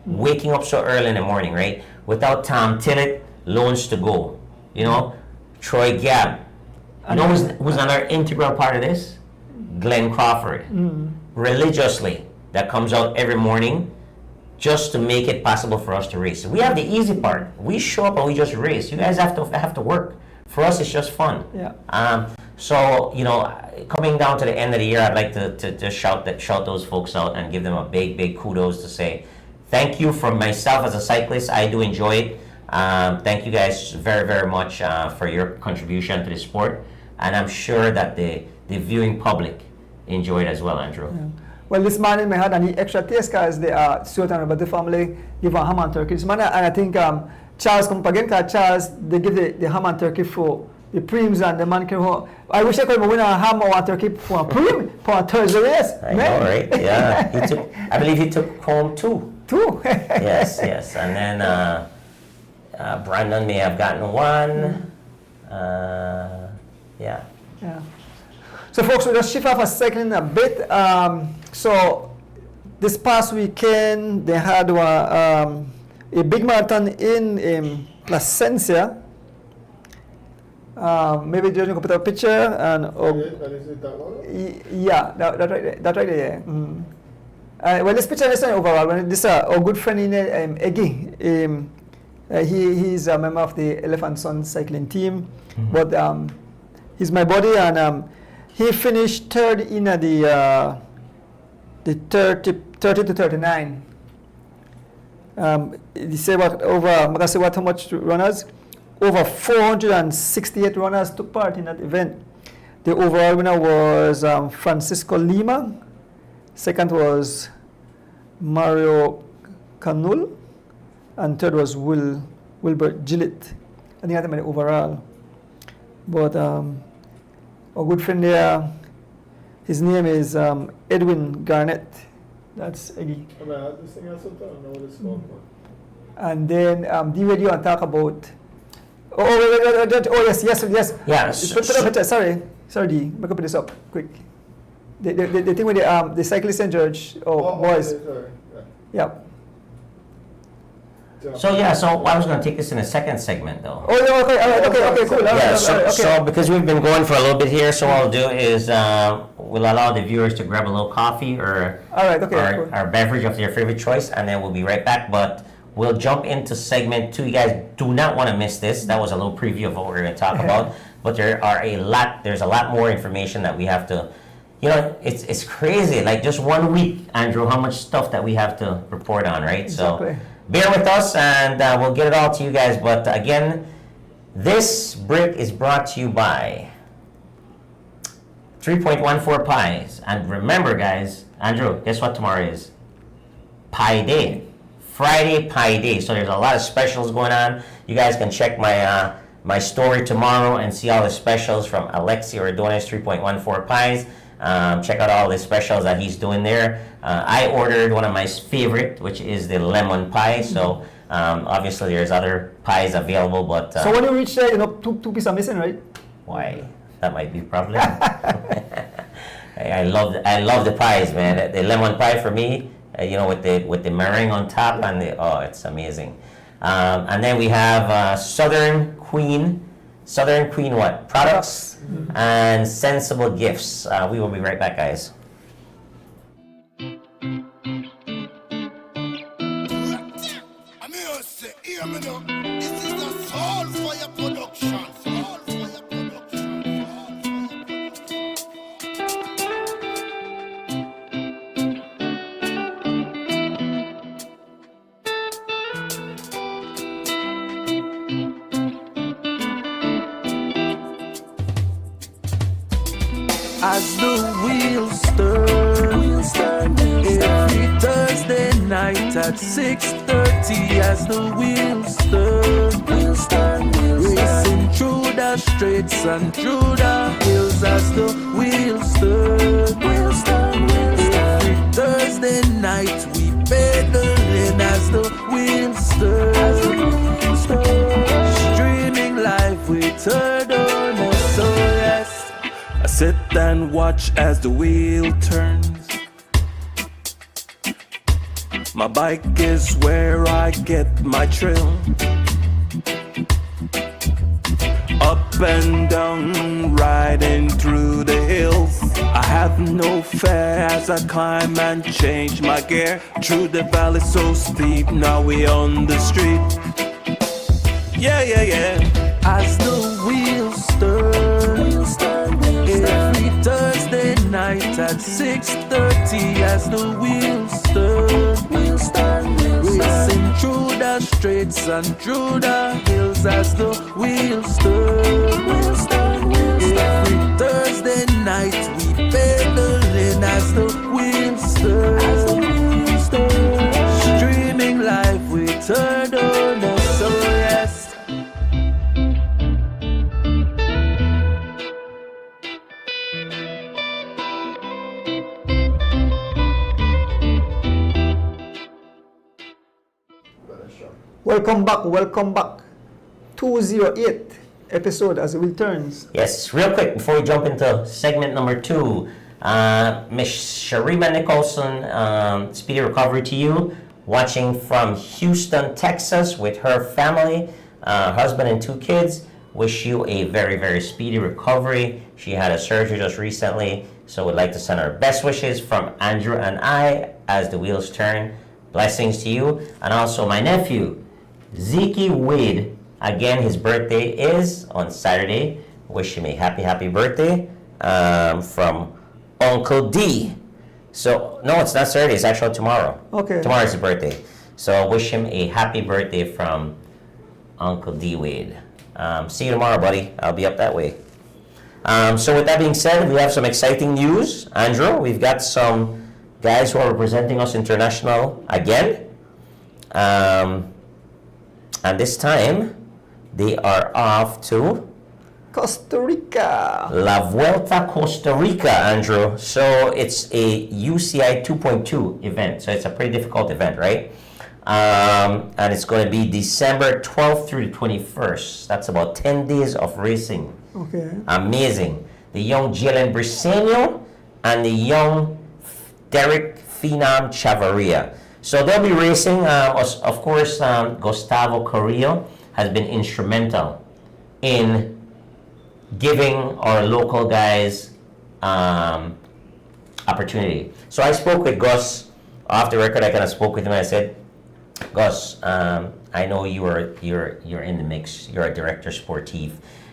waking up so early in the morning, right? Without Tom Tillett, Loans to Go, you know, Troy Gabb. You know who's another integral part of this? Glenn Crawford. Religiously, that comes out every morning just to make it possible for us to race. We have the easy part. We show up and we just race. You guys have to work. For us, it's just fun. Yeah. So, you know, coming down to the end of the year, I'd like to just shout those folks out and give them a big kudos to say thank you from myself as a cyclist. I do enjoy it. Thank you guys very much for your contribution to the sport. And I'm sure that the viewing public enjoy it as well, Andrew. Yeah. Well, this morning we had any extra taste because they are certain about the family give a ham and turkey this morning. And I think Charles come again because Charles, they give the ham and turkey for the preems and the man came home. I wish I could win a ham or a turkey for a preem for a Thursday race. I know, right? Yeah. I believe he took home two. Yes. And then Brandon may have gotten one. Yeah. So folks, we'll just shift off a second a bit. So this past weekend they had a big marathon in Placencia. Maybe George can put up a picture and Is it that one? yeah, that right there. Well, this picture is not overall. When this our good friend in Eggy. He's a member of the Elephant Sun cycling team, but he's my buddy, and he finished third in the 30 to 39. He said how much runners? Over 468 runners took part in that event. The overall winner was Francisco Lima. Second was Mario Canul. And third was Wilbert Gillett. I think that's my overall. But our good friend there, his name is Edwin Garnett. That's Eggy. And then the radio and talk about. Yes. Yeah. Sorry, D. Let me put this up quick. The thing with the cyclist St. George boys. Sorry. Yeah. So I was going to take this in a second segment, though. Oh, yeah, okay, all right, okay, cool. Yeah, Okay. so because we've been going for a little bit here, so what I'll do is we'll allow the viewers to grab a little coffee or All right, okay, cool. our beverage of their favorite choice, and then we'll be right back. But we'll jump into segment 2. You guys do not want to miss this. That was a little preview of what we're going to talk about. But there's a lot more information that we have to, it's crazy. Like just 1 week, Andrew, how much stuff that we have to report on, right? Exactly. So bear with us, and we'll get it all to you guys. But again, this break is brought to you by 3.14 Pies. And remember, guys, Andrew, guess what tomorrow is? Pie Day. Friday Pie Day. So there's a lot of specials going on. You guys can check my story tomorrow and see all the specials from Alexi Ordonez, 3.14 Pies. Check out all the specials that he's doing there. I ordered one of my favorite, which is the lemon pie. So obviously there's other pies available, but So when you reach there, two pieces are missing, right? why? That might be a problem. I love the pies, man. The lemon pie for me, with the meringue on top and it's amazing. And then we have Southern Queen what? Products and Sensible Gifts. We will be right back, guys. This is the Soul Fire Production. As the wheels turn, every Thursday night at 6:30. As the wheels turn, racing through the streets and through the hills. As the wheels turn, every Thursday night we pedaling. As the wheels turn, streaming live with Ordonez. So yes, I sit and watch as the wheel turns. My bike is where I get my thrill. Up and down, riding through the hills. I have no fear as I climb and change my gear. Through the valley so steep, now we on the street. Yeah. As the wheels turn, every Thursday night at 6:30. As the wheels turn, racing through the streets and through the hills. As the wheels turn, every Thursday night we pedaling. As the wheels turn, streaming live with Ordonez. So yes. Welcome back. 208 episode as it returns. Yes, real quick before we jump into segment number 2, Miss Sharima Nicholson, speedy recovery to you. Watching from Houston, Texas, with her family, husband and 2 kids. Wish you a very, very speedy recovery. She had a surgery just recently, so we'd like to send our best wishes from Andrew and I, as the wheels turn. Blessings to you. And also my nephew, Zeke Wade. Again, his birthday is on Saturday. Wish him a happy birthday from Uncle D. So, no, it's not Saturday. It's actually tomorrow. Okay. Tomorrow's his birthday. So, wish him a happy birthday from Uncle D Wade. See you tomorrow, buddy. I'll be up that way. So, with that being said, we have some exciting news. Andrew, we've got some guys who are representing us international again. And this time, they are off to Costa Rica. La Vuelta Costa Rica, Andrew. So it's a UCI 2.2 event. So it's a pretty difficult event, right? And it's going to be December 12th through the 21st. That's about 10 days of racing. Okay. Amazing. The young Jalen Briseño and the young Derek Phenom Chavarria. So they'll be racing. Of course, Gustavo Carrillo has been instrumental in giving our local guys opportunity. So I spoke with Gus off the record. I kind of spoke with him. I said, Gus, I know you're in the mix. You're a director sportif.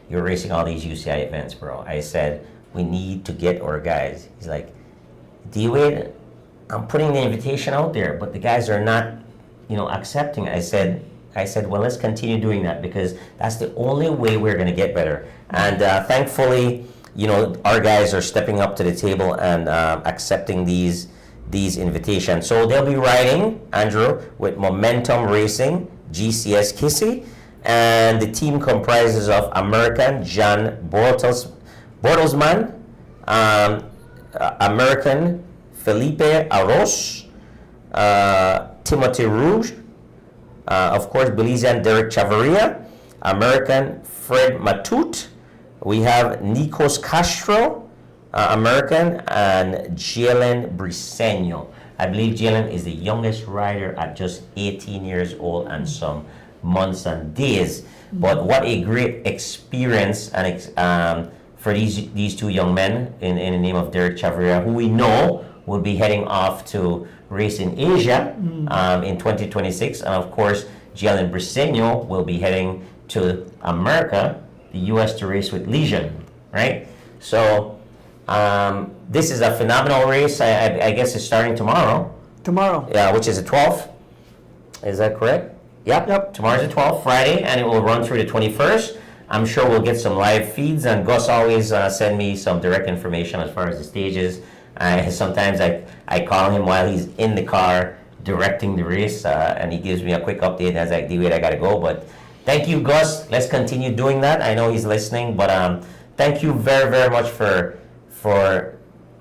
You're racing all these UCI events, bro. I said, we need to get our guys. He's like, D-Wade, I'm putting the invitation out there, but the guys are not, accepting. I said, well, let's continue doing that because that's the only way we're going to get better. And thankfully, our guys are stepping up to the table and accepting these invitations. So they'll be riding, Andrew, with Momentum Racing, GCS Kissy, and the team comprises of American John Bortelsman, American Felipe Arros, Timothy Rouge, of course, Belizean Derek Chavarria, American Fred Matute. We have Nikos Castro, American, and Jalen Briseño. I believe Jalen is the youngest rider at just 18 years old and some months and days. But what a great experience and for these two young men in the name of Derek Chavarria, who we know will be heading off to race in Asia in 2026. And of course, Jalen Briseño will be heading to America, the U.S., to race with Legion, right? So this is a phenomenal race. I guess it's starting tomorrow. Tomorrow. Yeah, which is the 12th. Is that correct? Yep. Tomorrow's the 12th, Friday, and it will run through the 21st. I'm sure we'll get some live feeds, and Gus always send me some direct information as far as the stages. Sometimes I call him while he's in the car directing the race, and he gives me a quick update. And I was like, D-Wade, I gotta go. But thank you, Gus. Let's continue doing that. I know he's listening, but thank you very, very much for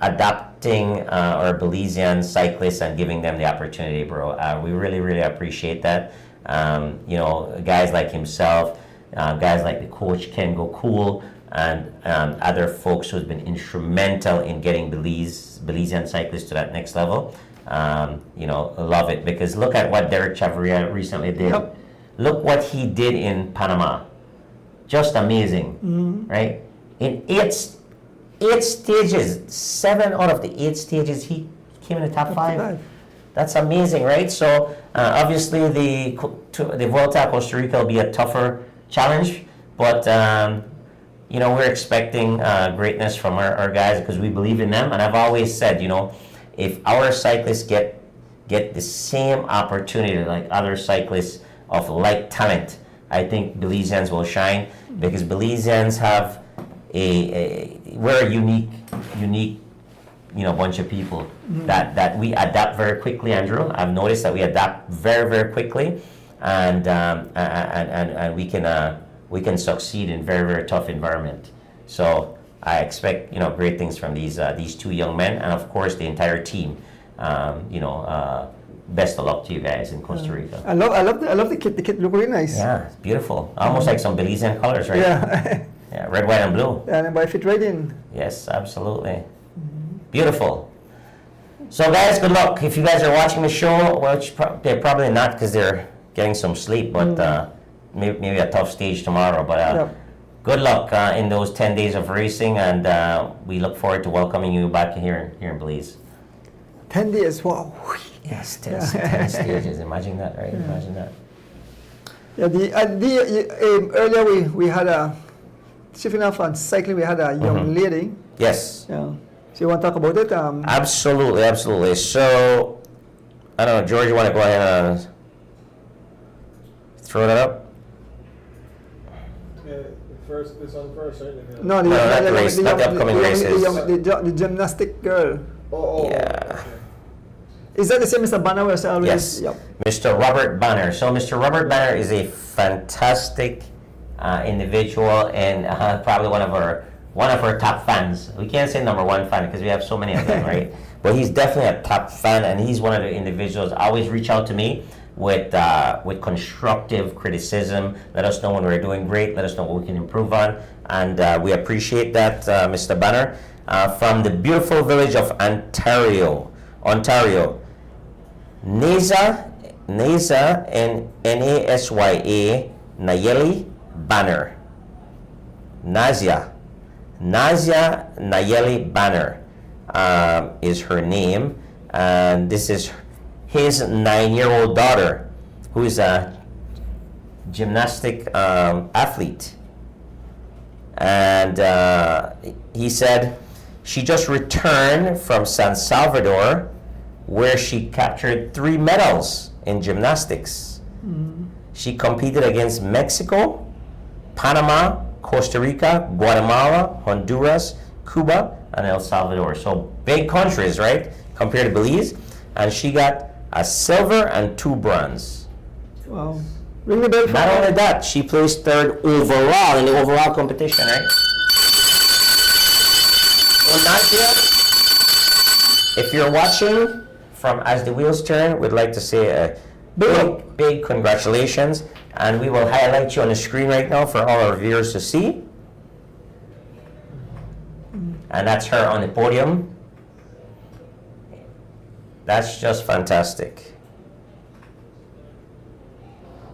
adopting our Belizean cyclists and giving them the opportunity, bro. We really, really appreciate that. Guys like himself, guys like the coach Ken Cool, and other folks who've been instrumental in getting Belizean cyclists to that next level. Love it, because look at what Derek Chavarria recently did. Yep. Look what he did in Panama. Just amazing, right? In eight stages, 7 out of the 8 stages, he came in the top 5. That's amazing, right? So obviously the Vuelta a Costa Rica will be a tougher challenge, but we're expecting greatness from our guys because we believe in them. And I've always said, if our cyclists get the same opportunity like other cyclists of like talent, I think Belizeans will shine, because Belizeans have we're a unique bunch of people that we adapt very quickly, Andrew. I've noticed that we adapt very, very quickly, and we can succeed in very, very tough environment. So I expect great things from these two young men, and of course the entire team. Best of luck to you guys in Costa Rica. I love the kit. The kit look really nice. Yeah, it's beautiful. Almost like some Belizean colors, right? Yeah. Yeah, red, white, and blue. And by fit right in. Yes, absolutely. Beautiful. So guys, good luck. If you guys are watching the show, which they're probably not because they're getting some sleep, but maybe a tough stage tomorrow. But good luck in those 10 days of racing, and we look forward to welcoming you back here in Belize. 10 days, wow. Yes, 10 stages. Imagine that, right? Imagine that. Yeah, earlier we had shifting off on cycling, we had a young lady. Yes. Yeah. So you want to talk about it? Absolutely, absolutely. So, I don't know, George, you want to go ahead and throw that up? Yeah, this one first, right? No, No, not the race, not the upcoming races. The gymnastic girl. Oh, Yeah. okay. Is that the same Mr. Banner was always? Yes. Yep. Mr. Robert Banner. So Mr. Robert Banner is a fantastic individual and probably one of our top fans. We can't say number one fan because we have so many of them, right? But he's definitely a top fan, and he's one of the individuals. Always reach out to me with constructive criticism. Let us know when we're doing great. Let us know what we can improve on, and we appreciate that, Mr. Banner, from the beautiful village of Ontario. Nasa, and Nasya Nayeli Banner. Nasya Nayeli Banner is her name, and this is his 9-year-old daughter, who is a gymnastic athlete. And he said she just returned from San Salvador, where she captured 3 medals in gymnastics. She competed against Mexico, Panama, Costa Rica, Guatemala, Honduras, Cuba, and El Salvador. So big countries, right, compared to Belize. And she got a silver and 2 bronze. Wow. Ring the bell for Not only that, she placed 3rd overall in the overall competition, right? So Nadia, if you're watching from As the Wheels Turn, we'd like to say a big congratulations, and we will highlight you on the screen right now for all our viewers to see. And that's her on the podium. That's just fantastic.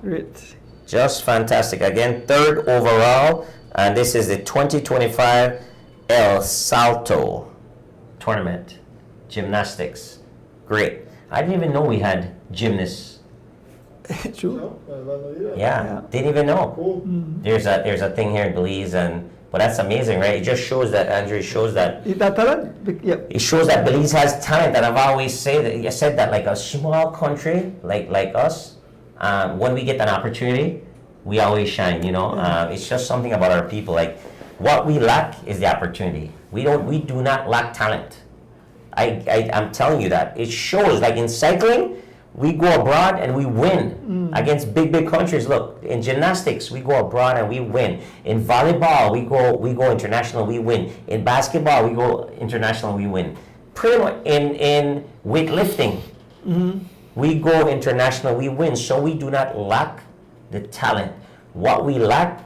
Great. Just fantastic. Again, 3rd overall, and this is the 2025 El Salto tournament, gymnastics. Great. I didn't even know we had gymnasts. True. No, I don't know either. Yeah, didn't even know. Cool. There's a thing here in Belize, but that's amazing, right? It just shows that, Andrew, it shows that Is that talent? Yep. it shows that Belize has talent. And I've always said that like a small country like us, when we get an opportunity, we always shine. You know, it's just something about our people. Like what we lack is the opportunity. We do not lack talent. I'm telling you that. It shows. Like in cycling, we go abroad and we win against big countries. Look, in gymnastics, we go abroad and we win. In volleyball, we go international, we win. In basketball, we go international, we win. Pretty much in weightlifting, we go international, we win. So we do not lack the talent. What we lack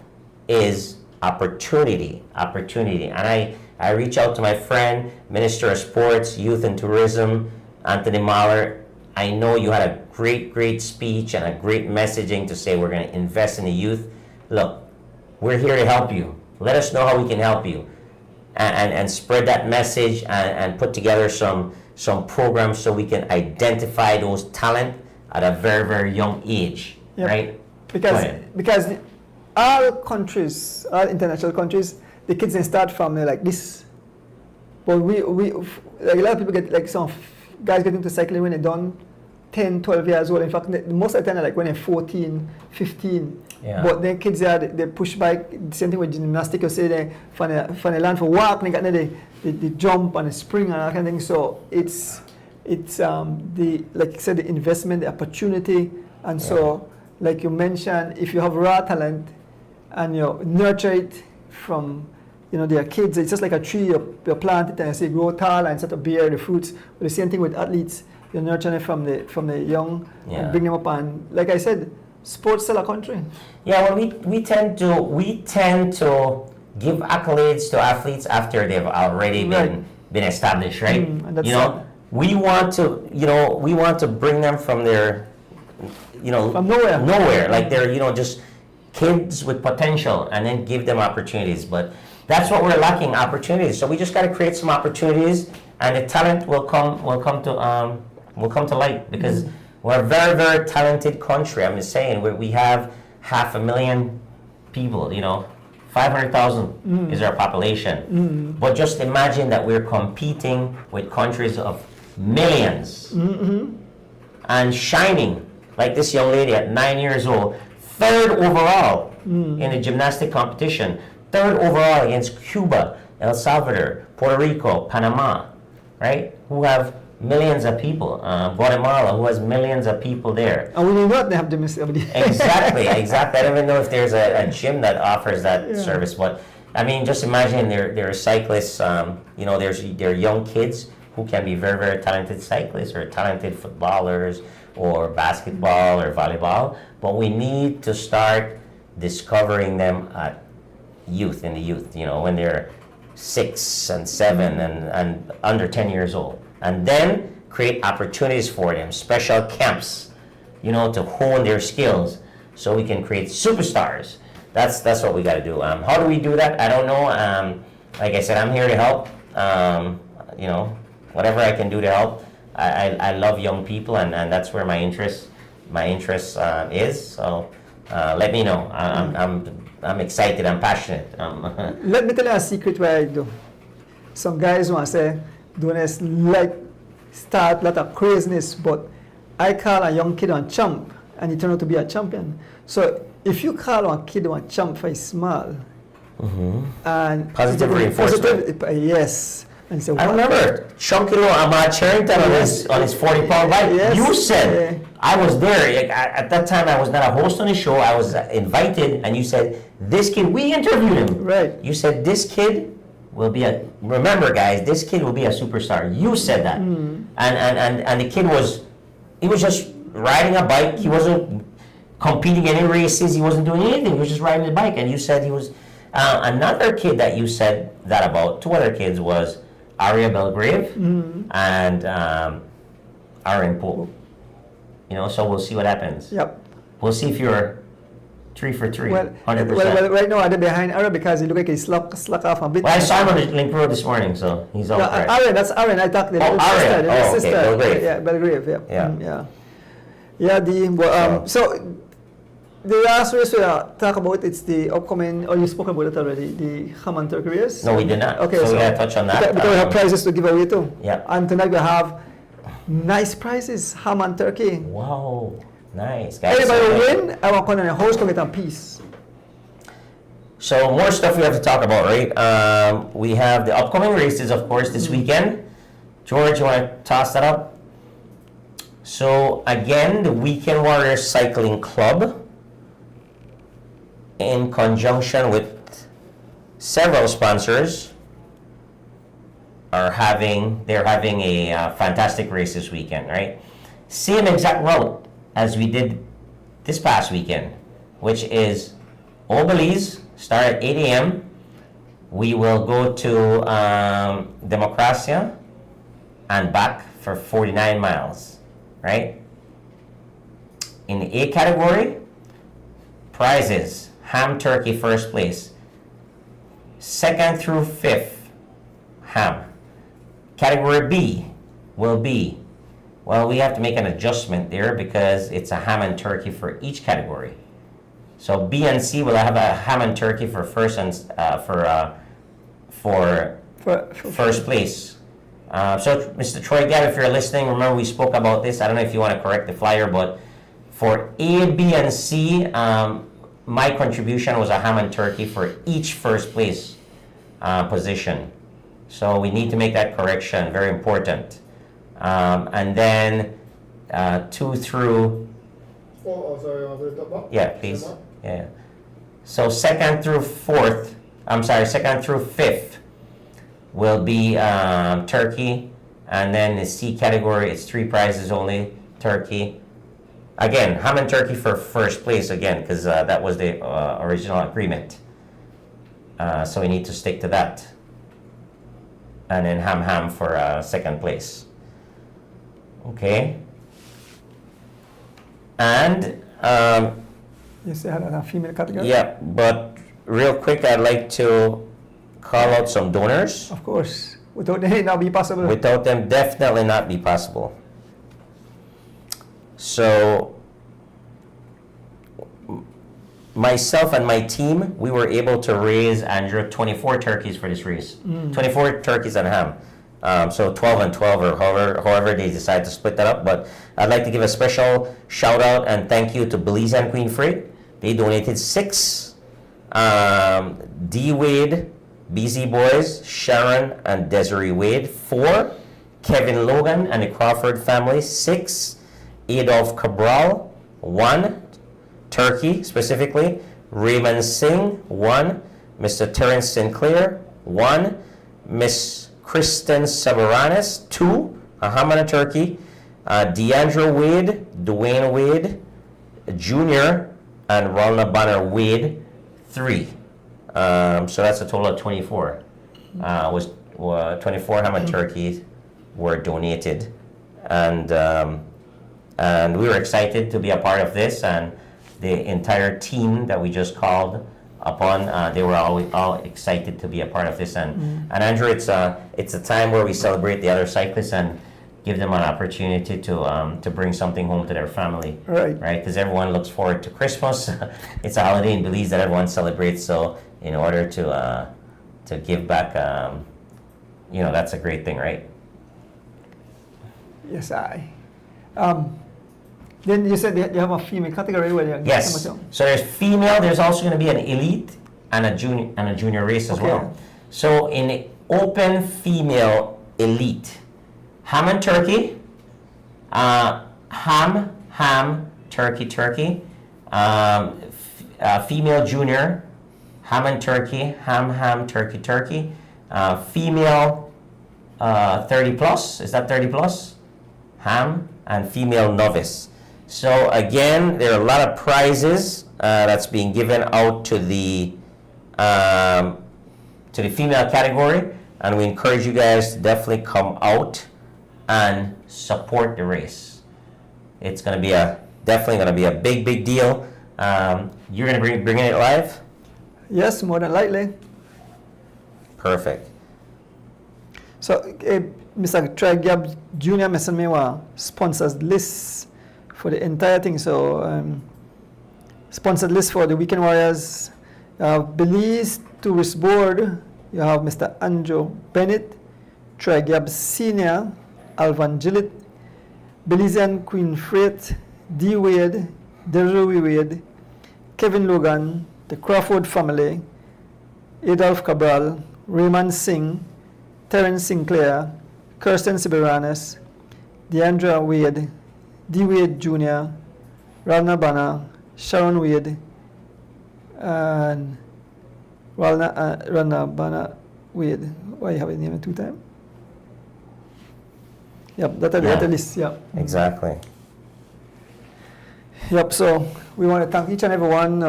is opportunity. And I reach out to my friend, Minister of Sports, Youth and Tourism, Anthony Mahler. I know you had a great speech and a great messaging to say we're going to invest in the youth. Look, we're here to help you. Let us know how we can help you. And spread that message and put together some programs so we can identify those talent at a very young age, Yep. right? Because all countries, all international countries, the kids they start from like this. But we like a lot of people get like some guys get into cycling when they're done 10, 12 years old. In fact, most of the time, like when they're 14, 15. Yeah. But then kids they push bike. The same thing with gymnastics. You say they from the land for walk, they got the jump and the spring and that kind of thing. So it's the like you said, the investment, the opportunity, and so like you mentioned, if you have raw talent and you nurture it from their kids, it's just like a tree. You plant it and you say grow tall and start to bear the fruits. But the same thing with athletes. You nurture it from the young and bring them up. And like I said, sports sell a country. Yeah, well, we tend to give accolades to athletes after they've already been established, right? And that's we want to bring them from their from nowhere. Like they're just kids with potential, and then give them opportunities. But that's what we're lacking, opportunities. So we just got to create some opportunities and the talent will come to light, because we're a very, very talented country. I'm just saying, we have 500,000 people, 500,000 is our population. But just imagine that we're competing with countries of millions and shining, like this young lady at 9 years old, third overall in the gymnastic competition, third overall against Cuba, El Salvador, Puerto Rico, Panama, right? Who have millions of people. Guatemala, who has millions of people there. And we do not have gymnastics. Exactly. I don't even know if there's a gym that offers that service, but I mean, just imagine there are cyclists, there are young kids who can be very, very talented cyclists or talented footballers or basketball or volleyball, but we need to start discovering them at in the youth, when they're 6 and 7 and under 10 years old. And then create opportunities for them, special camps, to hone their skills so we can create superstars. That's what we got to do. How do we do that? I don't know. Like I said, I'm here to help. Whatever I can do to help. I love young people, and that's where my interest is. So let me know. I'm excited. I'm passionate. Let me tell you a secret what I do. Some guys want to say, don't start a lot of craziness, but I call a young kid a champ, and he turned out to be a champion. So if you call a kid a champ for small, and Positive reinforcement. Yes. And so I remember chunky little Ahmad Charrington on his 40-pound bike. Yes. You said, I was there. At that time, I was not a host on the show. I was invited, and you said, this kid, we interviewed him. Right. You said, this kid will be remember guys, this kid will be a superstar. You said that. And the kid was just riding a bike. He wasn't competing in any races. He wasn't doing anything. He was just riding the bike. And you said he was, another kid that you said that about, two other kids, was Aria Belgrave and Aaron Pope. So we'll see what happens. Yep. We'll see if you're 3 for 3, Well, 100%. well, right now I'm behind Aaron because he look like he slack off a bit. Well, I saw him on the Link Road this morning, so he's all right. Aaron, that's Aaron. I talked to the Oh, little Aaron. sister. The little Oh, okay, sister. Belgrave. Yeah, Belgrave. Yeah. Yeah. Yeah. So the last race we talk about, it's the upcoming. Or you spoke about it already. The ham and turkey race. No, we did not. Okay, so we gotta touch on that. Because we have prizes to give away too. Yeah. And tonight we have nice prizes, ham and turkey. Wow, nice, guys. Anybody So, who win, I want to host come get a piece. So more stuff we have to talk about, right? We have the upcoming races, of course, this weekend. George, you want to toss that up? So again, the Weekend Warriors Cycling Club, in conjunction with several sponsors, they're having a fantastic race this weekend, right? Same exact route as we did this past weekend, which is Old Belize, start at 8 a.m. We will go to Democracia and back for 49 miles, right? In the A category, prizes, ham turkey first place. 2nd through 5th, ham. Category B will be, well, we have to make an adjustment there because it's a ham and turkey for each category. So B and C will have a ham and turkey for first and for first place. So Mr. Troy Gabb, if you're listening, remember we spoke about this. I don't know if you want to correct the flyer, but for A, B, and C, my contribution was a ham and turkey for each first place position. So we need to make that correction, very important. And then 2 through, yeah, please. Yeah. So 2nd through 5th will be turkey, and then the C category, it's 3 prizes only, turkey. Again, ham and turkey for first place again, because that was the original agreement. So we need to stick to that. And then ham for second place. Okay. And You say had a female category? yeah, but real quick, I'd like to call out some donors. Of course. Without them, it not be possible. Without them, definitely not be possible. So, myself and my team, we were able to raise, Andrew, 24 turkeys for this race. 24 turkeys and ham. So 12 and 12, or however they decide to split that up. But I'd like to give a special shout out and thank you to Belize and Queen Freight. They donated 6. D. Wade, BZ Boys, Sharon and Desiree Wade, 4. Kevin Logan and the Crawford family, 6. Adolph Cabral, 1. Turkey specifically. Raymond Singh, 1. Mr. Terrence Sinclair, 1. Miss Kristen Sabaranis, 2. A ham and a turkey. Deandra Wade, Dwayne Wade Jr. and Ralna Banner Wade, 3. So that's a total of 24. 24 ham and turkeys were donated, and we were excited to be a part of this, and the entire team that we just called upon, they were all excited to be a part of this, and Andrew, it's a time where we celebrate the other cyclists and give them an opportunity to bring something home to their family, Right. Because everyone looks forward to Christmas. It's a holiday in Belize that everyone celebrates, so in order to give back, that's a great thing, right? Yes, I. Then you said you have a female category where you Yes. So there's female. There's also going to be an elite and a junior race as Okay. well. So in the open female elite, ham and turkey, ham, turkey, female junior, ham and turkey, ham, turkey, female 30 plus. Is that 30 plus? Ham and female novice. So again, there are a lot of prizes that's being given out to the female category, and we encourage you guys to definitely come out and support the race. It's going to be definitely going to be a big deal. You're going to be bringing it live? Yes, more than likely. Perfect. So, Mr. Tragab Jr. mentioned me a sponsors list for the entire thing. So, sponsored list for the Weekend Warriors. Belize Tourist Board, you have Mr. Andrew Bennett, Tragab Sr., Alvan Gillett, Belizean Queen Freight, D. Wade, Desiree Wade, Kevin Logan, the Crawford family, Adolph Cabral, Raymond Singh, Terrence Sinclair, Kirsten Siberanes, Deandra Wade, D. Wade Jr., Ralna Bana, Sharon Wade, and Ralna Bana Wade. Why you have it named 2 times? Yep, that's the list. Yep. Exactly. Yep. So we want to thank each and everyone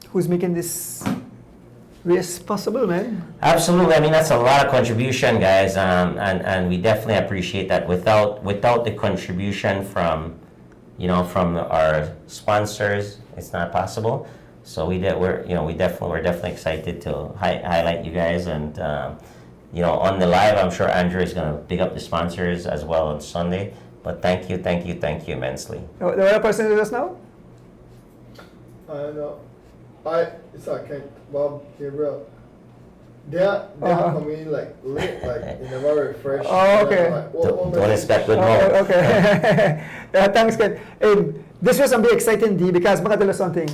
who's making this race possible, man. Absolutely. I mean, that's a lot of contribution, guys, and we definitely appreciate that. Without the contribution from our sponsors, it's not possible. So we're definitely excited to highlight you guys, and on the live, I'm sure Andrew is going to big up the sponsors as well on Sunday. But thank you immensely. The other person is us now? I know. It's like Bob Gabriel. They're coming in like late, like in a very refreshed. Oh, okay. Like, Don't expect good Oh, morning. okay. Thanks, Ken. This was going to be exciting, D, because I'm going to tell you something.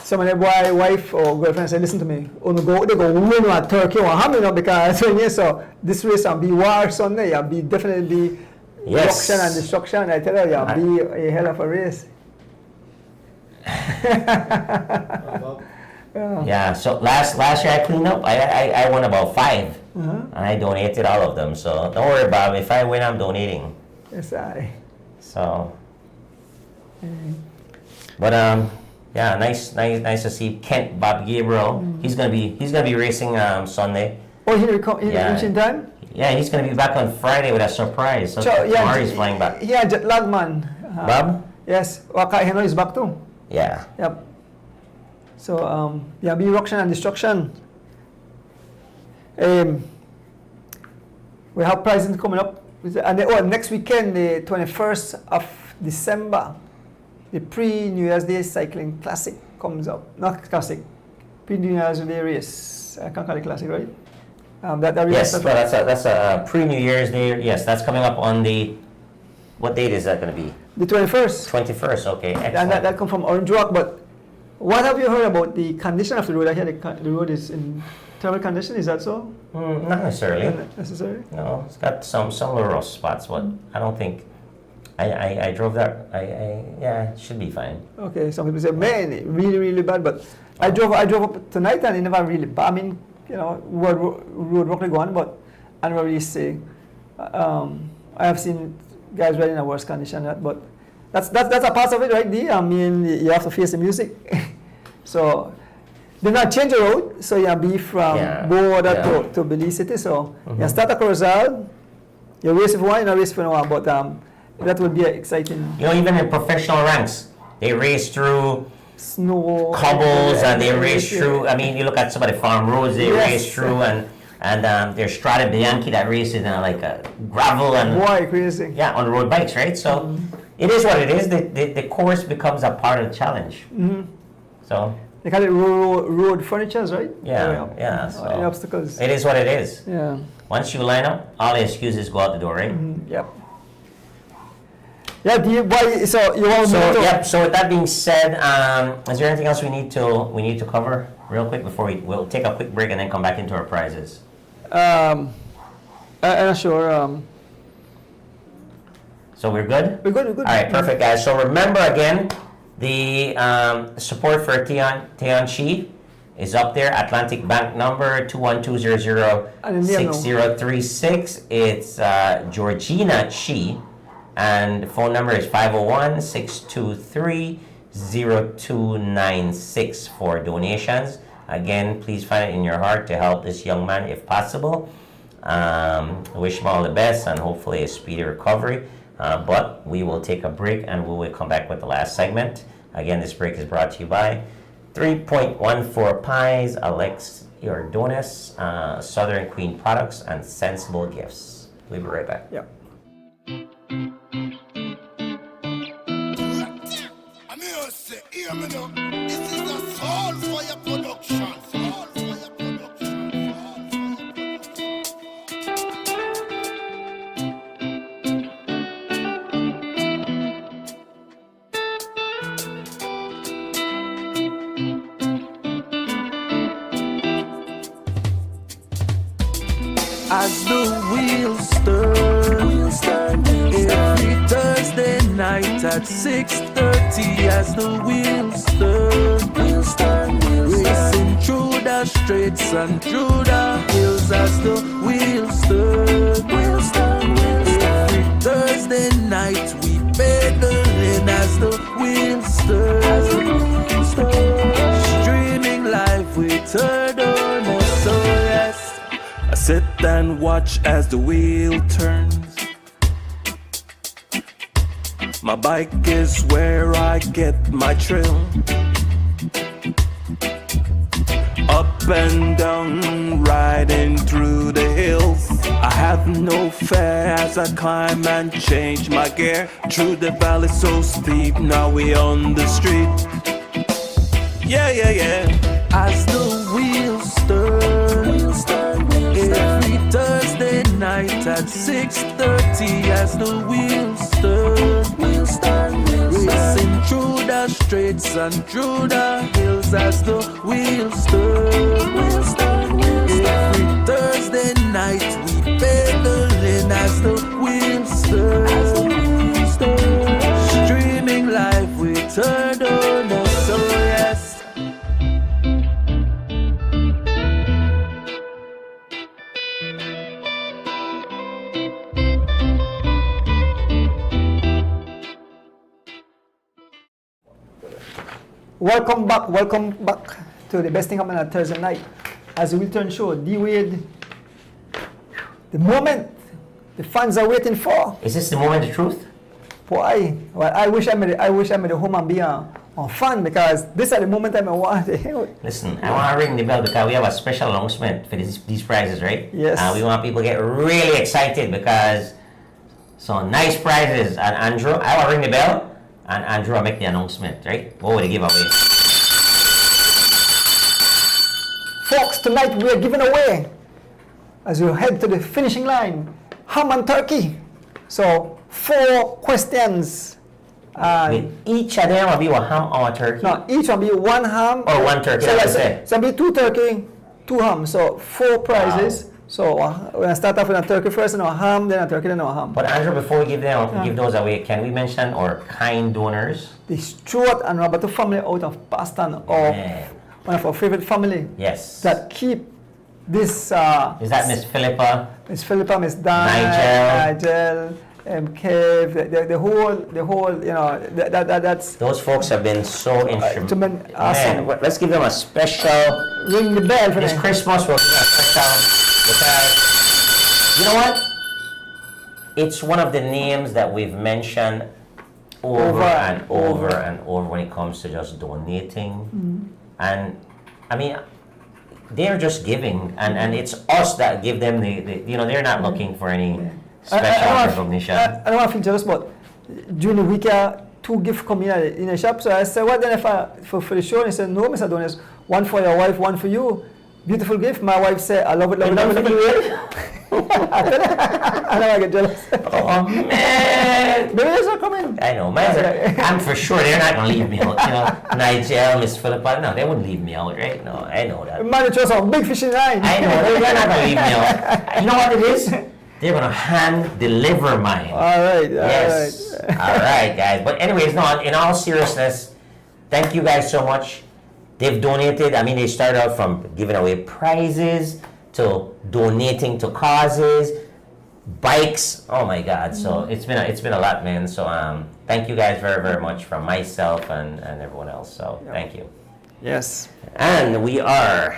Some of the wife or girlfriend said, listen to me, they go win one turkey or ham, because so this race will be war Sunday, it'll be definitely Yes. auction and destruction. I tell you, it'll be a hell of a race. Yeah. So last year I cleaned up. I won about 5, and I donated all of them. So don't worry, Bob. If I win, I'm donating. Yes, I. So. But yeah, nice to see Kent Bob Gabriel. He's gonna be racing Sunday. Oh, he reached in time? Yeah, he's gonna be back on Friday with a surprise. So tomorrow he's flying back. Yeah, jet lag, man. Bob? Yes, Waka Heno is back too. Yeah. Yep. So, be Ruction and Destruction. We have prizes coming up. And next weekend, the 21st of December, the pre-New Year's Day Cycling Classic comes up. Not Classic, pre-New Year's Day race. I can't call it Classic, right? That Yes, that's well, that's a pre-New Year's Day. Yes, that's coming up on the. What date is that going to be? the 21st. 21st. Okay, excellent. And that comes from Orange Rock. But what have you heard about the condition of the road? I hear the road is in terrible condition. Is that so? Not necessarily. Not necessary. No, it's got some little rough spots, but I don't think. I drove that. Yeah, it should be fine. Okay, some people say, man, really, really bad. But I drove up tonight and it never really bad. I mean, road roughly gone, but I never really say. I have seen guys riding in a worse condition than that, but that's a part of it, right, D? I mean, you have to face the music. So they not change the road, so you be from Border to Belize City. So you start at Corozal, you race for one, you race for one, but that would be exciting. Even in professional ranks, they race through snow, cobbles, and they race through. I mean, you look at some of the farm roads they race through, and there's Strada Bianchi that races in like gravel and crazy. Yeah, on road bikes, right? So it is what it is. The course becomes a part of the challenge. So they call it road furnitures, right? Yeah. So any obstacles. It is what it is. Yeah. Once you line up, all the excuses go out the door, right? Yep. Yeah. So you want to? So with that being said, is there anything else we need to cover real quick before we'll take a quick break and then come back into our prizes? I'm not sure. So we're good? We're good. All right, perfect, guys. So remember again, the support for Teon Shi is up there. Atlantic Bank number 212006036. It's Georgina Shi, and the phone number is 501-623-0296 for donations. Again, please find it in your heart to help this young man if possible. I wish him all the best and hopefully a speedy recovery. But we will take a break and we will come back with the last segment. Again, this break is brought to you by 3.14 Pies, Alex Yordonis, Southern Queen Products, and Sensible Gifts. We'll be right back. Yep. This is a Soul Fire production. As the wheels turn, every Thursday night at 6:30. As the wheels turn, racing through the streets and through the hills. As the wheels turn, every Thursday night we pedaling. As the wheels turn, streaming live with Turner. So yes, I sit and watch as the wheel turns. My bike is where I get my thrill. Up and down, riding through the hills. I have no fear as I climb and change my gear. Through the valley so steep, now we on the street. Yeah. As the wheels turn, every Thursday night at 6:30. As the wheels turn, racing through the streets and through the hills. As the wheels turn, every Thursday night we pedaling. As the wheels turn, streaming live with Turner. So yes. Welcome back to the best thing happening on Thursday night. As the Wheel Turn show, D-Wade, the moment the fans are waiting for. Is this the moment of truth? Boy, well, I wish I made it home and be on fun because this at the moment I want to hang out. Listen, I want to ring the bell because we have a special announcement for these prizes, right? Yes. We want people to get really excited because some nice prizes. And Andrew, I want to ring the bell and Andrew will make the announcement, right? What will they give away? Folks, tonight we are giving away, as you head to the finishing line, ham and turkey. So 4 questions. With each of them will be a ham or a turkey. No, each will be 1 ham. Or 1 turkey, So, like I let's say. so it'll be 2 turkey, 2 ham. So 4 prizes. So we're going to start off with a turkey first, and a ham, then a turkey, then a ham. But Andrew, before we give those away, can we mention our kind donors? The Stuart and Roberto family out of Boston, or Yeah. one of our favorite family Yes. that keep this. Is that Miss Philippa? Miss Philippa, Miss Dan, Nigel, Kev, the whole, you know, that's Those folks have been so instrumental. awesome. Man, let's give them a special. Ring the bell for This them. Christmas, we'll give them a special because you know what? It's one of the names that we've mentioned over and over and over when it comes to just donating. And I mean, they're just giving, and it's us that give them the you know, they're not looking for any special recognition. I don't want to feel jealous, but during the week, 2 gifts come in the shop. So I said, what then if for the show? And he said, no, Mr. Donis, 1 for your wife, 1 for you. Beautiful gift. My wife said, I love it, love it, love it, love it. I know I get jealous. Oh man! Maybe those are coming. I know, I'm for sure they're not gonna leave me out. You know, Nigel, Miss Philippa, no, they wouldn't leave me out, right? No, I know that. Man, throw some big fish in line. I know, they're not gonna leave me out. You know what it is? They're gonna hand deliver mine. All right. Yes. All right. All right, guys. But anyways, no, in all seriousness, thank you guys so much. They've donated. I mean, they started out from giving away prizes to donating to causes, bikes. Oh my God! So it's been a lot, man. So thank you guys very, very much from myself and everyone else. So thank you. Yes. And we are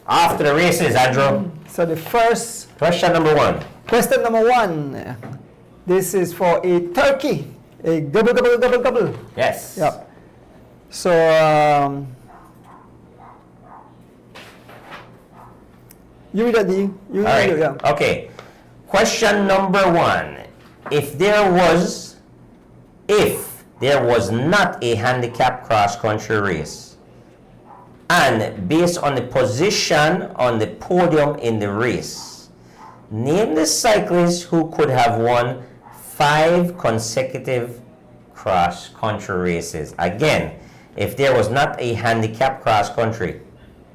off to the races, Andrew. So the first Question number 1. question, number 1. This is for a turkey. A gobble. Yes. Yep. So you read that, D. You All right. read it, yeah. Okay. Question number 1. If there was not a handicap cross-country race, and based on the position on the podium in the race, name the cyclist who could have won 5 consecutive cross-country races. Again, if there was not a handicap cross-country,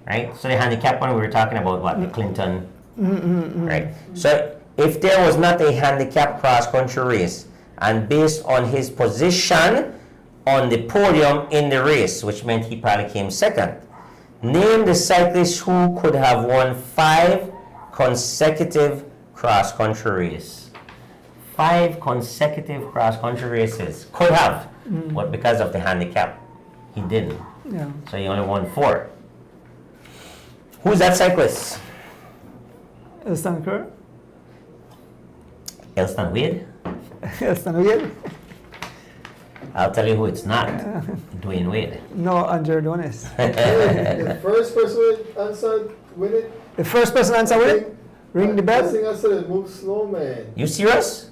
right? So the handicap one, we were talking about what, the Clinton, right? So if there was not a handicap cross-country race, and based on his position on the podium in the race, which meant he probably came second, name the cyclist who could have won 5 consecutive cross-country races. 5 consecutive cross-country races. Could have, but because of the handicap, he didn't. Yeah. So he only won 4. Who's that cyclist? Elston Kerr? Elston Wade? Elston Wade? I'll tell you who it's not. Dwayne Wade. No, Andrew Donis. The first person answered with it. The first person answer with it? Ring the I bell? think I said it move slow, man. You serious?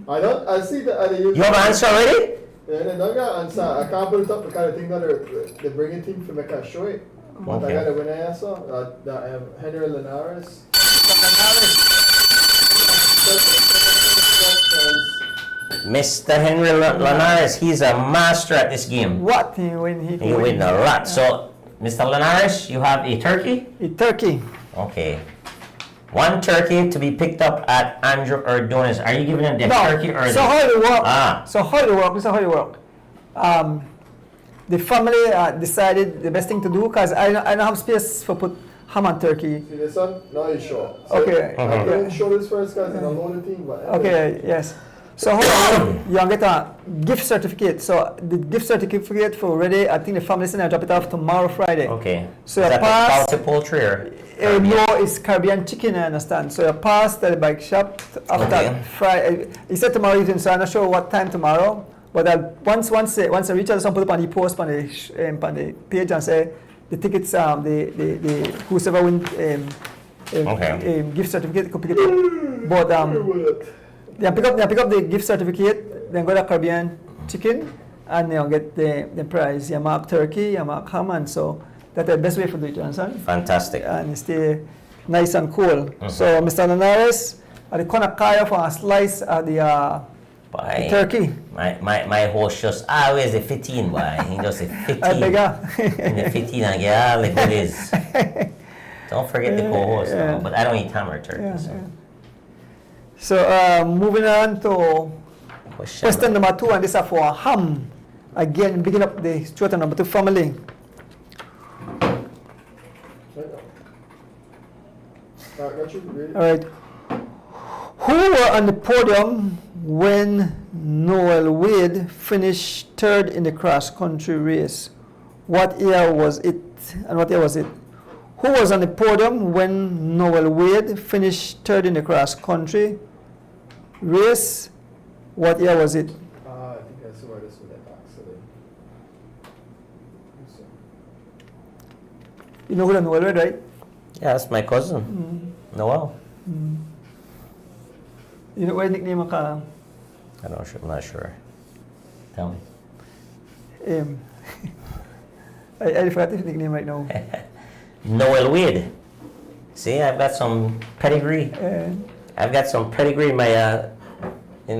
I see the other You have an answer already? Yeah, they don't got answer. I can't put it up because I think that they bring it in for make I show it. But I got the winner answer. Henry Linares. Mr. Henry Linares, he's a master at this game. What? He win. He win a lot. So, Mr. Linares, you have a turkey? A turkey. Okay. 1 turkey to be picked up at Andrew Ordonis. Are you giving him the turkey or so how it work? Ah. So how it work? This is how it work. The family decided the best thing to do because I don't have space for put ham and turkey. See this one? Now you show. Okay. I'm going to show this first because it's a loaded thing. But Okay, yes. So how you get a gift certificate. So the gift certificate for ready, I think the family is going to drop it off tomorrow, Friday. Okay. So Is your that pass, the poultry or? no, it's Caribbean chicken, I understand. So you pass the bike shop after Okay. Friday. He said tomorrow evening, so I'm not sure what time tomorrow. But once I reach out to some people on the post on the page and say the tickets, the whosoever win gift certificate could pick it up. But they pick up the gift certificate, then go to Caribbean Chicken, and they'll get the prize. You mark turkey, you mark ham, and so that's the best way for do it, you understand? Fantastic. And stay nice and cool. So Mr. Linares, at the corner kaya for a slice of the turkey. My host just always a 15, boy. He just a 15. I beg In the 15 and get all the goodies. Don't forget the co-host, Yeah. but I don't eat ham or turkey. Yeah, so. yeah. So moving on to question number 2, and this is for ham. Again, picking up the Stuart number 2 family. Got you, ready? All right. Who were on the podium when Noel Wade finished third in the cross-country race? What year was it? And what year was it? Who was on the podium when Noel Wade finished third in the cross-country race? What year was it? I think I saw where this was actually. You know who the Noel Wade, right? Yeah, that's my cousin. Noel. You know what nickname ka? I'm not sure. Tell me. I forgot his nickname right now. Noel Wade. See, I've got some pedigree. I've got some pedigree in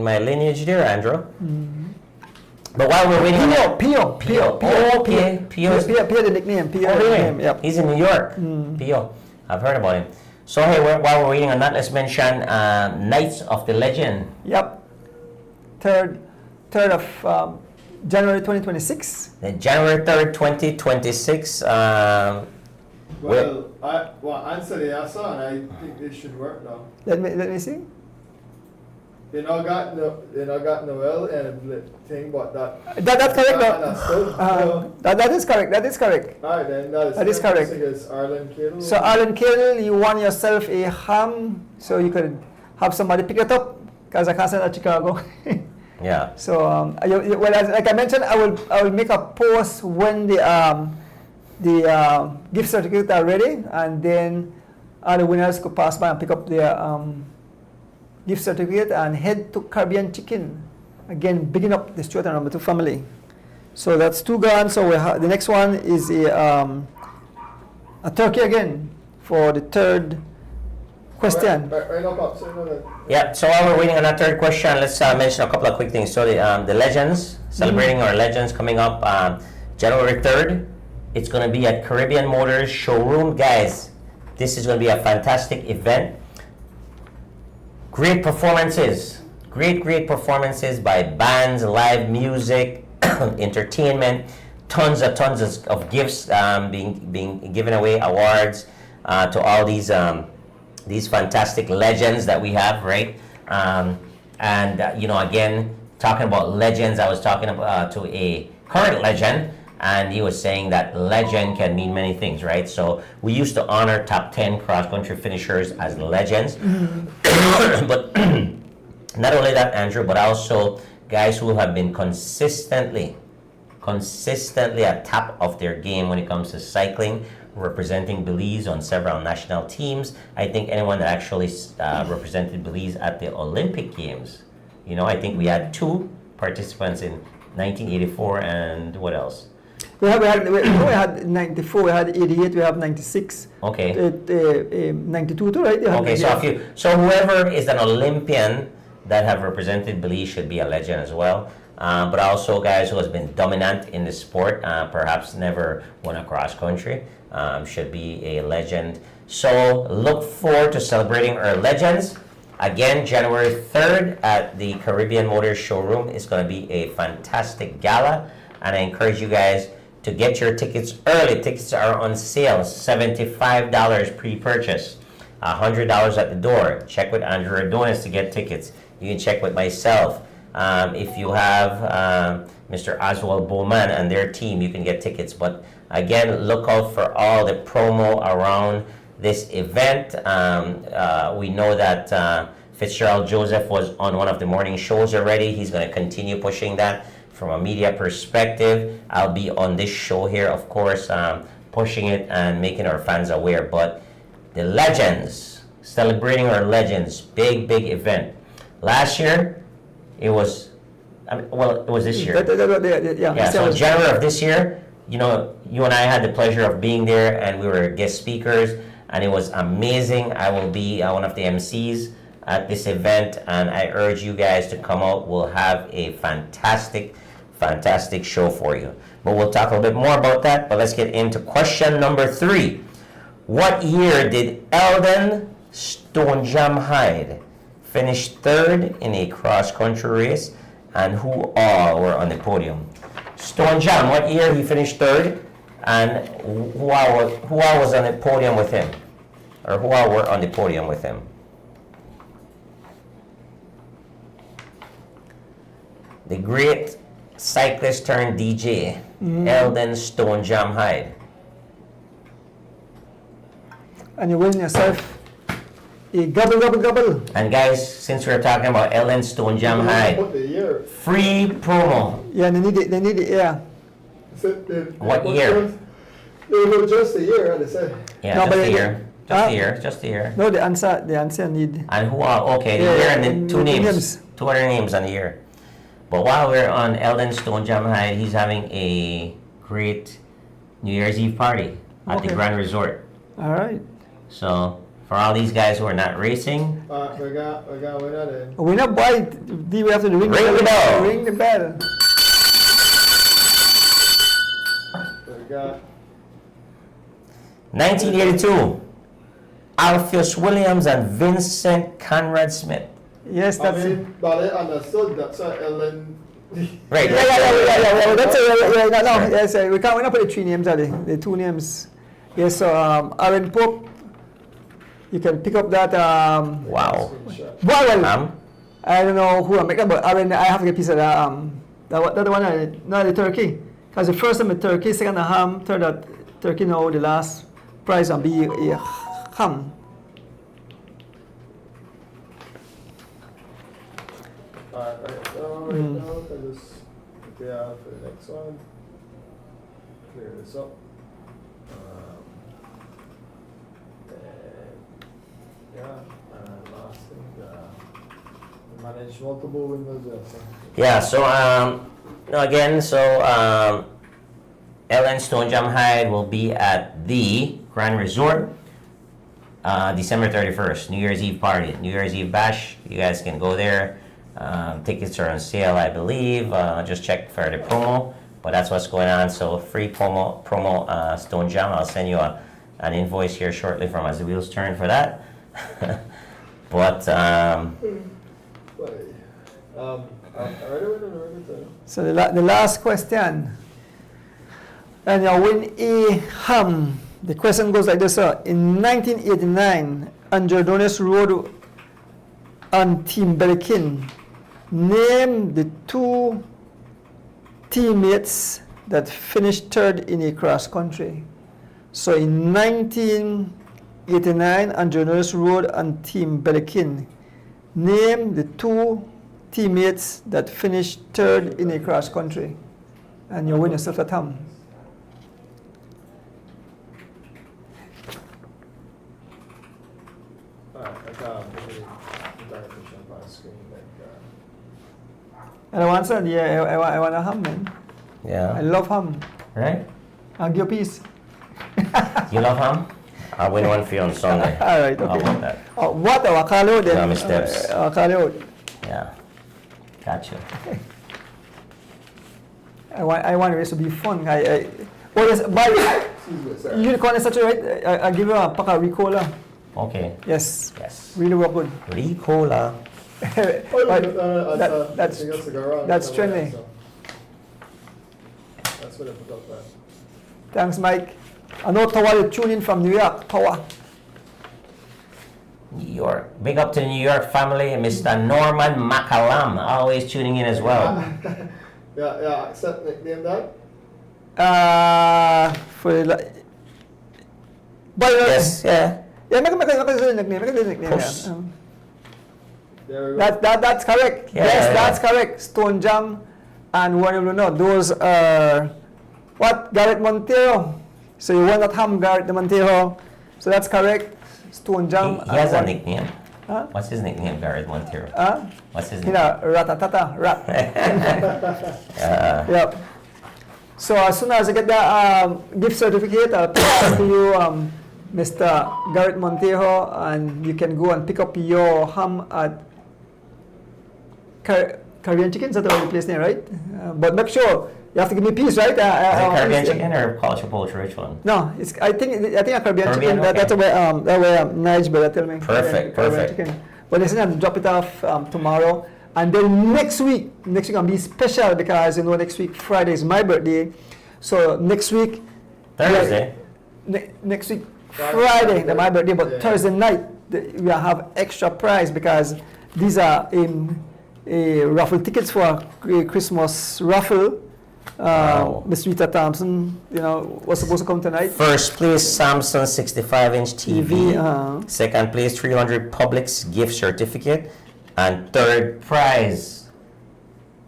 my lineage there, Andrew. But while we're waiting, Pio. Oh, Pio. Pio the nickname. Pio Oh, the really? nickname. Yep. He's in New York. Pio. I've heard about him. So hey, while we're waiting on that, let's mention Knights of the Legend. Yep. Third of January 2026. January 3rd, 2026. Well, answer the answer, and I think this should work now. Let me see. They not got Noel and the thing, but that. That's correct. That That is correct. That is correct. Alright, then That is correct. Against Arlen Kittle. So Alan Kittle, you won yourself a ham, so you could have somebody pick it up, because I can't send it to Chicago. Yeah. So like I mentioned, I will make a post when the gift certificates are ready, and then all the winners could pass by and pick up their gift certificate and head to Caribbean Chicken. Again, bigging up the Stuart and number 2 family. So that's 2 gone. So the next one is a turkey again for the third question. Right now, Pop, so you know that. Yeah, so while we're waiting on that third question, let's mention a couple of quick things. So the Legends, celebrating our Legends coming up January 3rd. It's going to be at Caribbean Motors Showroom. Guys, this is going to be a fantastic event. Great performances. Great performances by bands, live music, entertainment, tons of gifts being given away, awards to all these fantastic legends that we have, right? Again, talking about legends, I was talking about to a current legend, and he was saying that legend can mean many things, right? So we used to honor top 10 cross-country finishers as legends, but not only that, Andrew, but also guys who have been consistently at top of their game when it comes to cycling, representing Belize on several national teams. I think anyone that actually represented Belize at the Olympic Games, I think we had 2 participants in 1984 and what else? We had 94, we had 88, we have 96. Okay. 92 too, right? Okay, so whoever is an Olympian that have represented Belize should be a legend as well. But also guys who has been dominant in the sport, perhaps never won a cross country, should be a legend. So look forward to celebrating our legends. Again, January 3rd at the Caribbean Motors Showroom is going to be a fantastic gala, and I encourage you guys to get your tickets early. Tickets are on sale, $75 pre-purchase, $100 at the door. Check with Andrew Adonis to get tickets. You can check with myself. If you have Mr. Oswald Bowman and their team, you can get tickets. But again, look out for all the promo around this event. We know that Fitzgerald Joseph was on one of the morning shows already. He's going to continue pushing that. from a media perspective. I'll be on this show here, of course, pushing it and making our fans aware. But the legends, celebrating our legends, big event. Last year, it was, it was this year. Yeah, so January of this year, you know, you and I had the pleasure of being there, and we were guest speakers, and it was amazing. I will be one of the MCs at this event, and I urge you guys to come out. We'll have a fantastic show for you. But we'll talk a little bit more about that, but let's get into question number 3. What year did Eldon Stonejam Hyde finish 3rd in a cross-country race, and who all were on the podium? Stonejam, what year he finished 3rd, and who all was on the podium with him? Or who all were on the podium with him? The great cyclist turned DJ, Eldon Stonejam Hyde. And you win yourself a gobble. And guys, since we're talking about Eldon Stonejam Hyde, Put the year. free promo. Yeah, they need it, yeah. What year? They were just a year, they said. Yeah, No, just but a it- year. Just a year. No, the answer need. And who are, okay, the Yeah, year and then 2 two names. names. 2 other names on the year. But while we're on Eldon Stonejam Hyde, he's having a great New Year's Eve party at the Okay. Grand Resort. All right. So, for all these guys who are not racing, We got winner then. We not buy. We have to ring the bell. Ring the bell. We got 1982, Alpheus Williams and Vincent Conrad Smith. Yes, I that's it. mean, but I understood that's why Ellen. Right. Yeah. That's it. Yeah, no, Right. yes, we can't put the 3 names, are they? The 2 names. Yes, so Aaron Pope, you can pick up that. Wow. Well, I don't know who I'm making, but Aaron, I have to get a piece of that. That one, not the turkey. Because the first time the turkey, second the ham, third that turkey, now the last prize will be a ham. Right now, can just prepare for the next one. Clear this up. And last thing, manage multiple windows. Yeah, so again, Eldon Stonejam Hyde will be at the Grand Resort December 31st, New Year's Eve party, New Year's Eve bash. You guys can go there. Tickets are on sale, I believe. Just check for the promo, but that's what's going on. So free promo Stonejam. I'll send you an invoice here shortly from As the Wheels Turn for that. But So the last question. And you win a ham. The question goes like this, sir. In 1989, Androdonis rode on Team Belikin. Name the 2 teammates that finished 3rd in a cross country. So in 1989, Androdonis rode on Team Belikin. Name the 2 teammates that finished 3rd in a cross country. And you win yourself a ham. And I want to say, yeah, I want a ham, man. I yeah, love ham. right? I'll give you a piece. You love ham? I'll win one for you on Sunday. All right, How okay. about that? Oh, what a wakalo then. Tommy Steps. Wakalo. Yeah, gotcha. I want this to be fun. Well, yes, by unicorn is such a right. I'll give you a pack of Ricola. Okay. Yes, Yes. really work good. Ricola. That's trendy. That's what I put up there. Thanks, Mike. I know Tawa will tune in from New York. Tawa. New York. Big up to the New York family. Mr. Norman McCallum, always tuning in as well. Yeah, accept nickname that. Yes, yeah. Yeah, make a nickname. Puss. There we go. That's correct. Yeah, Yes, yeah. that's correct. Stonejam And one of you know, those are what? Garrett Montero. So you won that ham, Garrett Montero. So that's correct. Stone Jam. He has a and nickname. Huh? What's his nickname, Garrett Montero? What's his You nickname? know, ratatata, rat. Yep. So as soon as I get the gift certificate, I'll pass to you, Mr. Garrett Montejo, and you can go and pick up your ham at Caribbean Chicken. Is that the right place name, right? But make sure you have to give me peace, right? Is it Caribbean peace, Chicken or Culture Poultry Richland? No, it's I think a Caribbean Caribbean, Chicken. okay. That's where Nige brother tell me. Perfect, Caribbean perfect. Chicken. But listen, I'll drop it off tomorrow. And then next week gonna be special because you know next week Friday is my birthday. So next week Thursday. next week Friday, my birthday, but Thursday night we have extra prize because these are raffle tickets for a Christmas raffle. Wow. Miss Rita Thompson, you know, was supposed to come tonight. First place, Samsung 65-inch TV. Second place, 300 Publix gift certificate. And third prize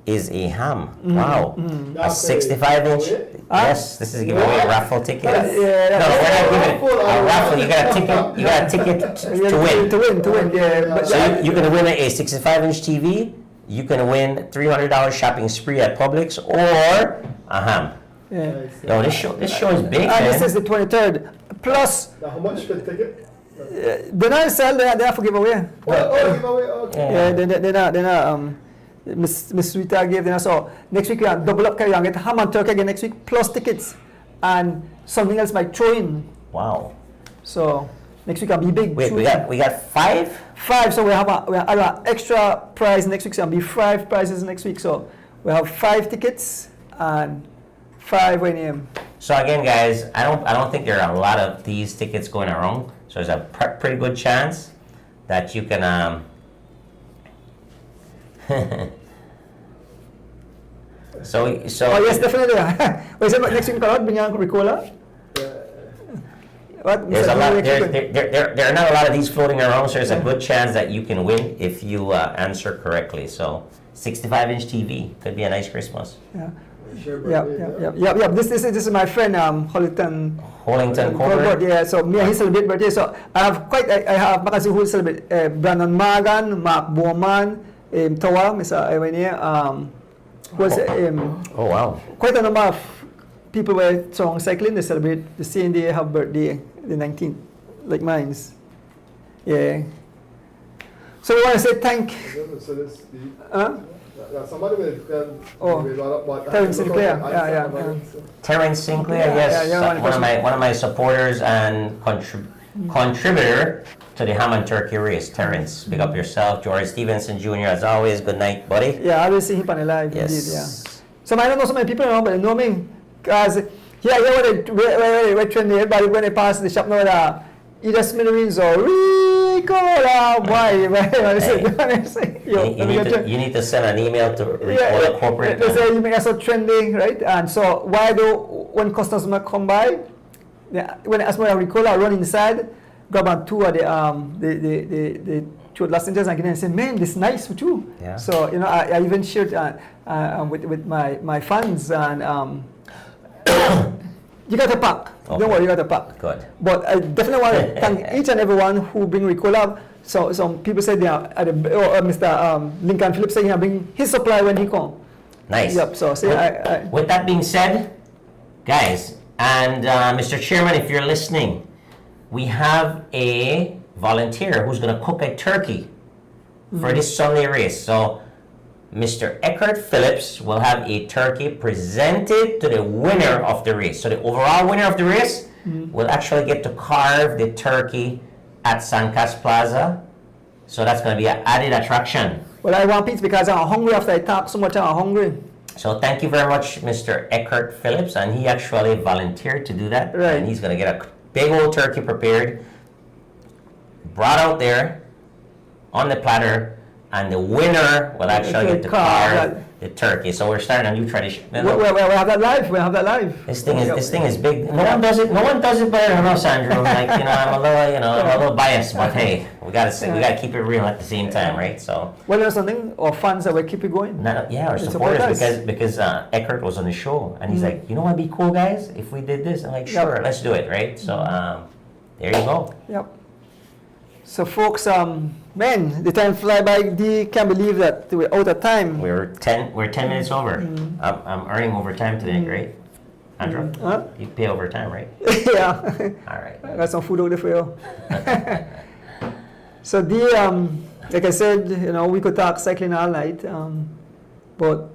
is a ham. Wow. A 65-inch. Yes, this is a giveaway raffle ticket. No, we're not giving a raffle. You got a ticket to win. To win, yeah. But So you can win a 65-inch TV. You can win $300 shopping spree at Publix or a ham. yeah. Yo, this show is big, And this man. is the 23rd. Plus, Now, how much for the ticket? they're not sell, they're for giveaway. Giveaway, okay. Yeah, they're not, Miss Rita gave them. So next week we have double up, carry on, get ham and turkey again next week, plus tickets. And something else might throw in. Wow. So next week I'll be big. Wait, we got 5? 5, so we have an extra prize next week. So it'll be 5 prizes next week. So we have 5 tickets and 5 winning. So again, guys, I don't think there are a lot of these tickets going around. So there's a pretty good chance that you can So Oh yes, definitely. Wait, so next week bring your Coca-Cola. What? there's a Mr. lot. Henry, There are not a lot of these floating around. So there's a good chance that you can win if you answer correctly. So 65-inch TV could be a nice Christmas. Yeah. Sure, Yeah. This is my friend Holington Hollington Colbert. Corporate. Yeah. So me and he celebrate birthday. So I have Makasi who celebrate Brandon Morgan, Mark Bowman, Towa, Mr. Ewenia, was Oh wow. quite a number of people were strong cycling. They celebrate the same day, have birthday, the 19th, like mine's. Yeah. So we want to say thank. So this, somebody Terrence Sinclair. Yeah. Terrence Sinclair, Yeah, yes, yeah, one of my supporters and contributor to the ham and turkey race. Terrence, big up yourself. George Stevenson Jr. as always. Good night, buddy. Yeah, I always see him on the live. Yes. Indeed, yeah. So I don't know so many people now, but they know me. Because, yeah, when they trendy, everybody, when they pass the shop now, either Smithereens or Ricola, boy. You need to send an email to Ricola Corporate. They say you make us so trending, right? And so why do when customers come by, when they ask me Ricola, I run inside, grab on 2 of the 2 lozenges and get in and say, man, this is nice for you. Yeah. So I even shared with my fans and you got a pack. Okay. Don't worry, you got a pack. Good. But I definitely want to thank each and everyone who bring Ricola. So some people said Mr. Lincoln Phillips said he'll bring his supply when he come. Nice. Yep. So say With that being said, guys, and Mr. Chairman, if you're listening, we have a volunteer who's going to cook a turkey for this Sunday race. So Mr. Eckhart Phillips will have a turkey presented to the winner of the race. So the overall winner of the race will actually get to carve the turkey at Sancas Plaza. So that's going to be an added attraction. Well, I want pizza because I'm hungry after I talk so much. I'm hungry. So thank you very much, Mr. Eckhart Phillips, and he actually volunteered to do that. Right. And he's going to get a big old turkey prepared, brought out there on the platter, and the winner will actually get to carve the turkey. So we're starting a new tradition. We have that live. We have that live. This thing is big. No one does it better than us, Andrew. Like, I'm a little biased, but hey, we gotta keep it real at the same time, right? So. Well, there's something, our fans that will keep it going. Our supporters, because Eckert was on the show, and he's like, you know what'd be cool, guys, if we did this? I'm like, sure, let's do it, right? So, there you go. Yep. So, folks, man, the time fly by. Can't believe that we're out of time. We're 10 minutes over. I'm earning overtime today, right? Andrew, Huh? you pay overtime, right? Yeah. All right. I got some food out there for you. So like I said, we could talk cycling all night, but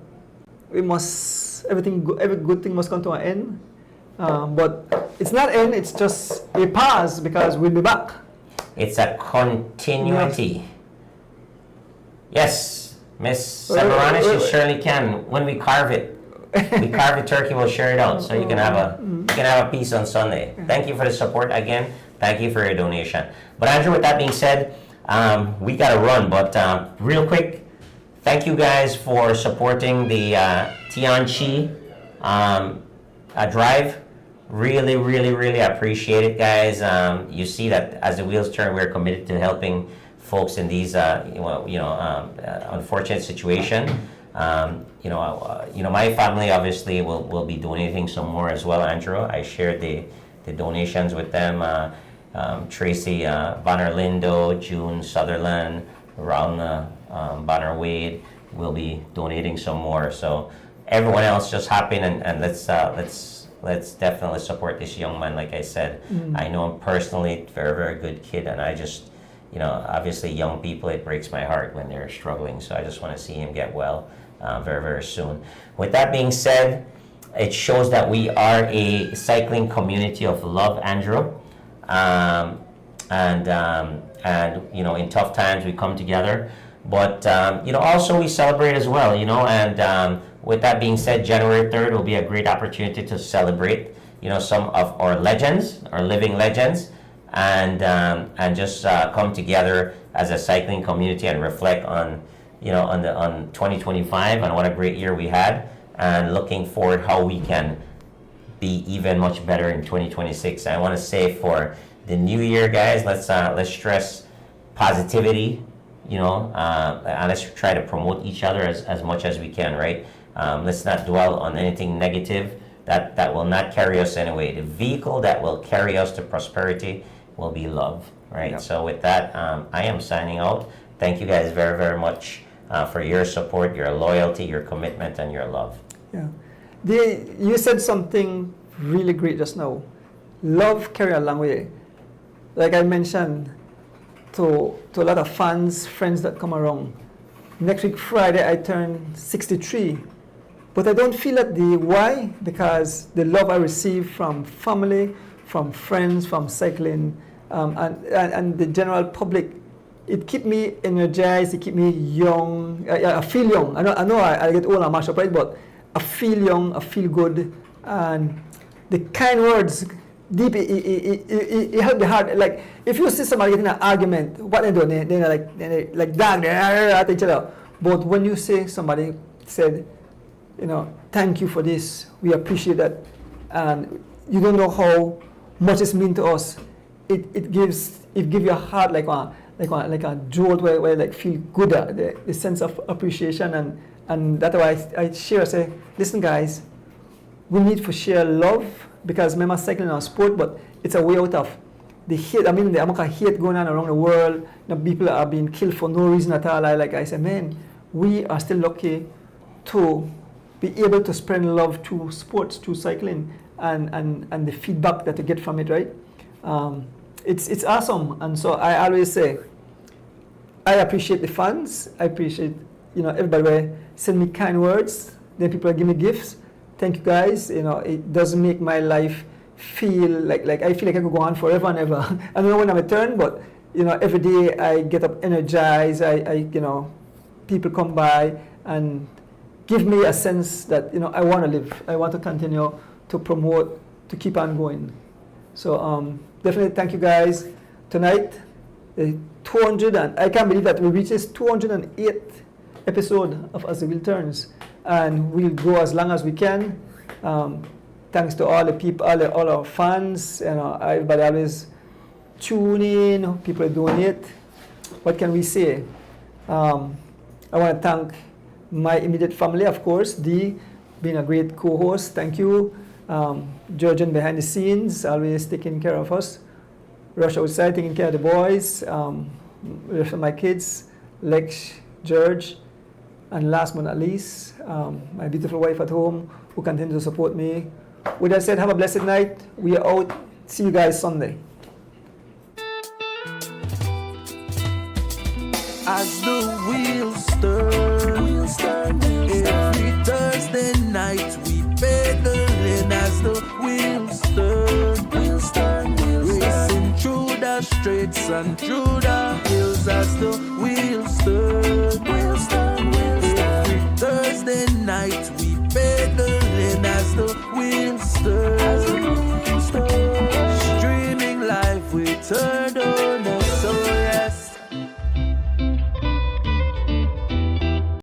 every good thing must come to an end. But it's not end, it's just a pause because we'll be back. It's a continuity. Yes, Miss Sabaranis, you surely can. When we carve it, the turkey, we'll share it out, so you can have a piece on Sunday. Thank you for the support again. Thank you for your donation. But Andrew, with that being said, we got to run. But real quick, thank you guys for supporting the Tianchi drive. Really, really, really appreciate it, guys. You see that as the wheels turn, we're committed to helping folks in these, unfortunate situation. My family obviously will be donating some more as well, Andrew. I shared the donations with them. Tracy Bonner Lindo, June Sutherland, Rauna Bonner Wade will be donating some more. So everyone else, just hop in and let's definitely support this young man. Like I said, I know him personally, very, very good kid, and I just, obviously young people, it breaks my heart when they're struggling. So I just want to see him get well very, very soon. With that being said, it shows that we are a cycling community of love, Andrew. In tough times we come together, but also we celebrate as well, and with that being said, January 3rd will be a great opportunity to celebrate some of our legends, our living legends, and just come together as a cycling community and reflect on 2025 and what a great year we had, and looking forward how we can be even much better in 2026. I want to say for the new year, guys, let's stress positivity, and let's try to promote each other as much as we can, right? Let's not dwell on anything negative. That will not carry us anyway. The vehicle that will carry us to prosperity will be love, right? Yep. So with that, I am signing out. Thank you guys very, very much for your support, your loyalty, your commitment, and your love. Yeah. You said something really great just now. Love carry a long way. Like I mentioned to a lot of fans, friends that come around. Next week, Friday, I turn 63. But I don't feel it. Why? Because the love I receive from family, from friends, from cycling, and the general public, it keep me energized, it keep me young. I feel young. I know I get old and mash up, right? But I feel young, I feel good. And the kind words, deep, it help the heart. Like, if you see somebody getting an argument, what they do? They're like dog, they're at each other. But when you say somebody said, thank you for this, we appreciate that, and you don't know how much it's mean to us. It gives your heart like a jolt where like feel good, the sense of appreciation, and that's why I share. Say, listen, guys, we need to share love, because remember, cycling is a sport, but it's a way out of the hate. I mean, the amount of hate going on around the world. People are being killed for no reason at all. Like I said, man, we are still lucky to be able to spread love through sports, through cycling, and the feedback that you get from it, right? It's awesome. And so I always say, I appreciate the fans. I appreciate, everybody send me kind words. Then people give me gifts. Thank you, guys. It does make my life feel like I feel like I could go on forever and ever. I don't know when I'm a turn, but every day I get up energized. I people come by and give me a sense that I want to live. I want to continue to promote, to keep on going. So definitely thank you guys. Tonight, 200, and I can't believe that we reached this 208th episode of As the Wheel Turns. and we'll go as long as we can. Thanks to all the people, all our fans, everybody always tune in, people donate. What can we say? I want to thank my immediate family, of course, Dee, being a great co-host, thank you. Georgian behind the scenes, always taking care of us. Rush outside, taking care of the boys, my kids, Lex, George, and last but not least, my beautiful wife at home who continues to support me. With that said, have a blessed night. We are out. See you guys Sunday. As the wheels turn, every Thursday night we pedaling. As the wheels turn, racing through the streets and through the hills. As the wheels turn.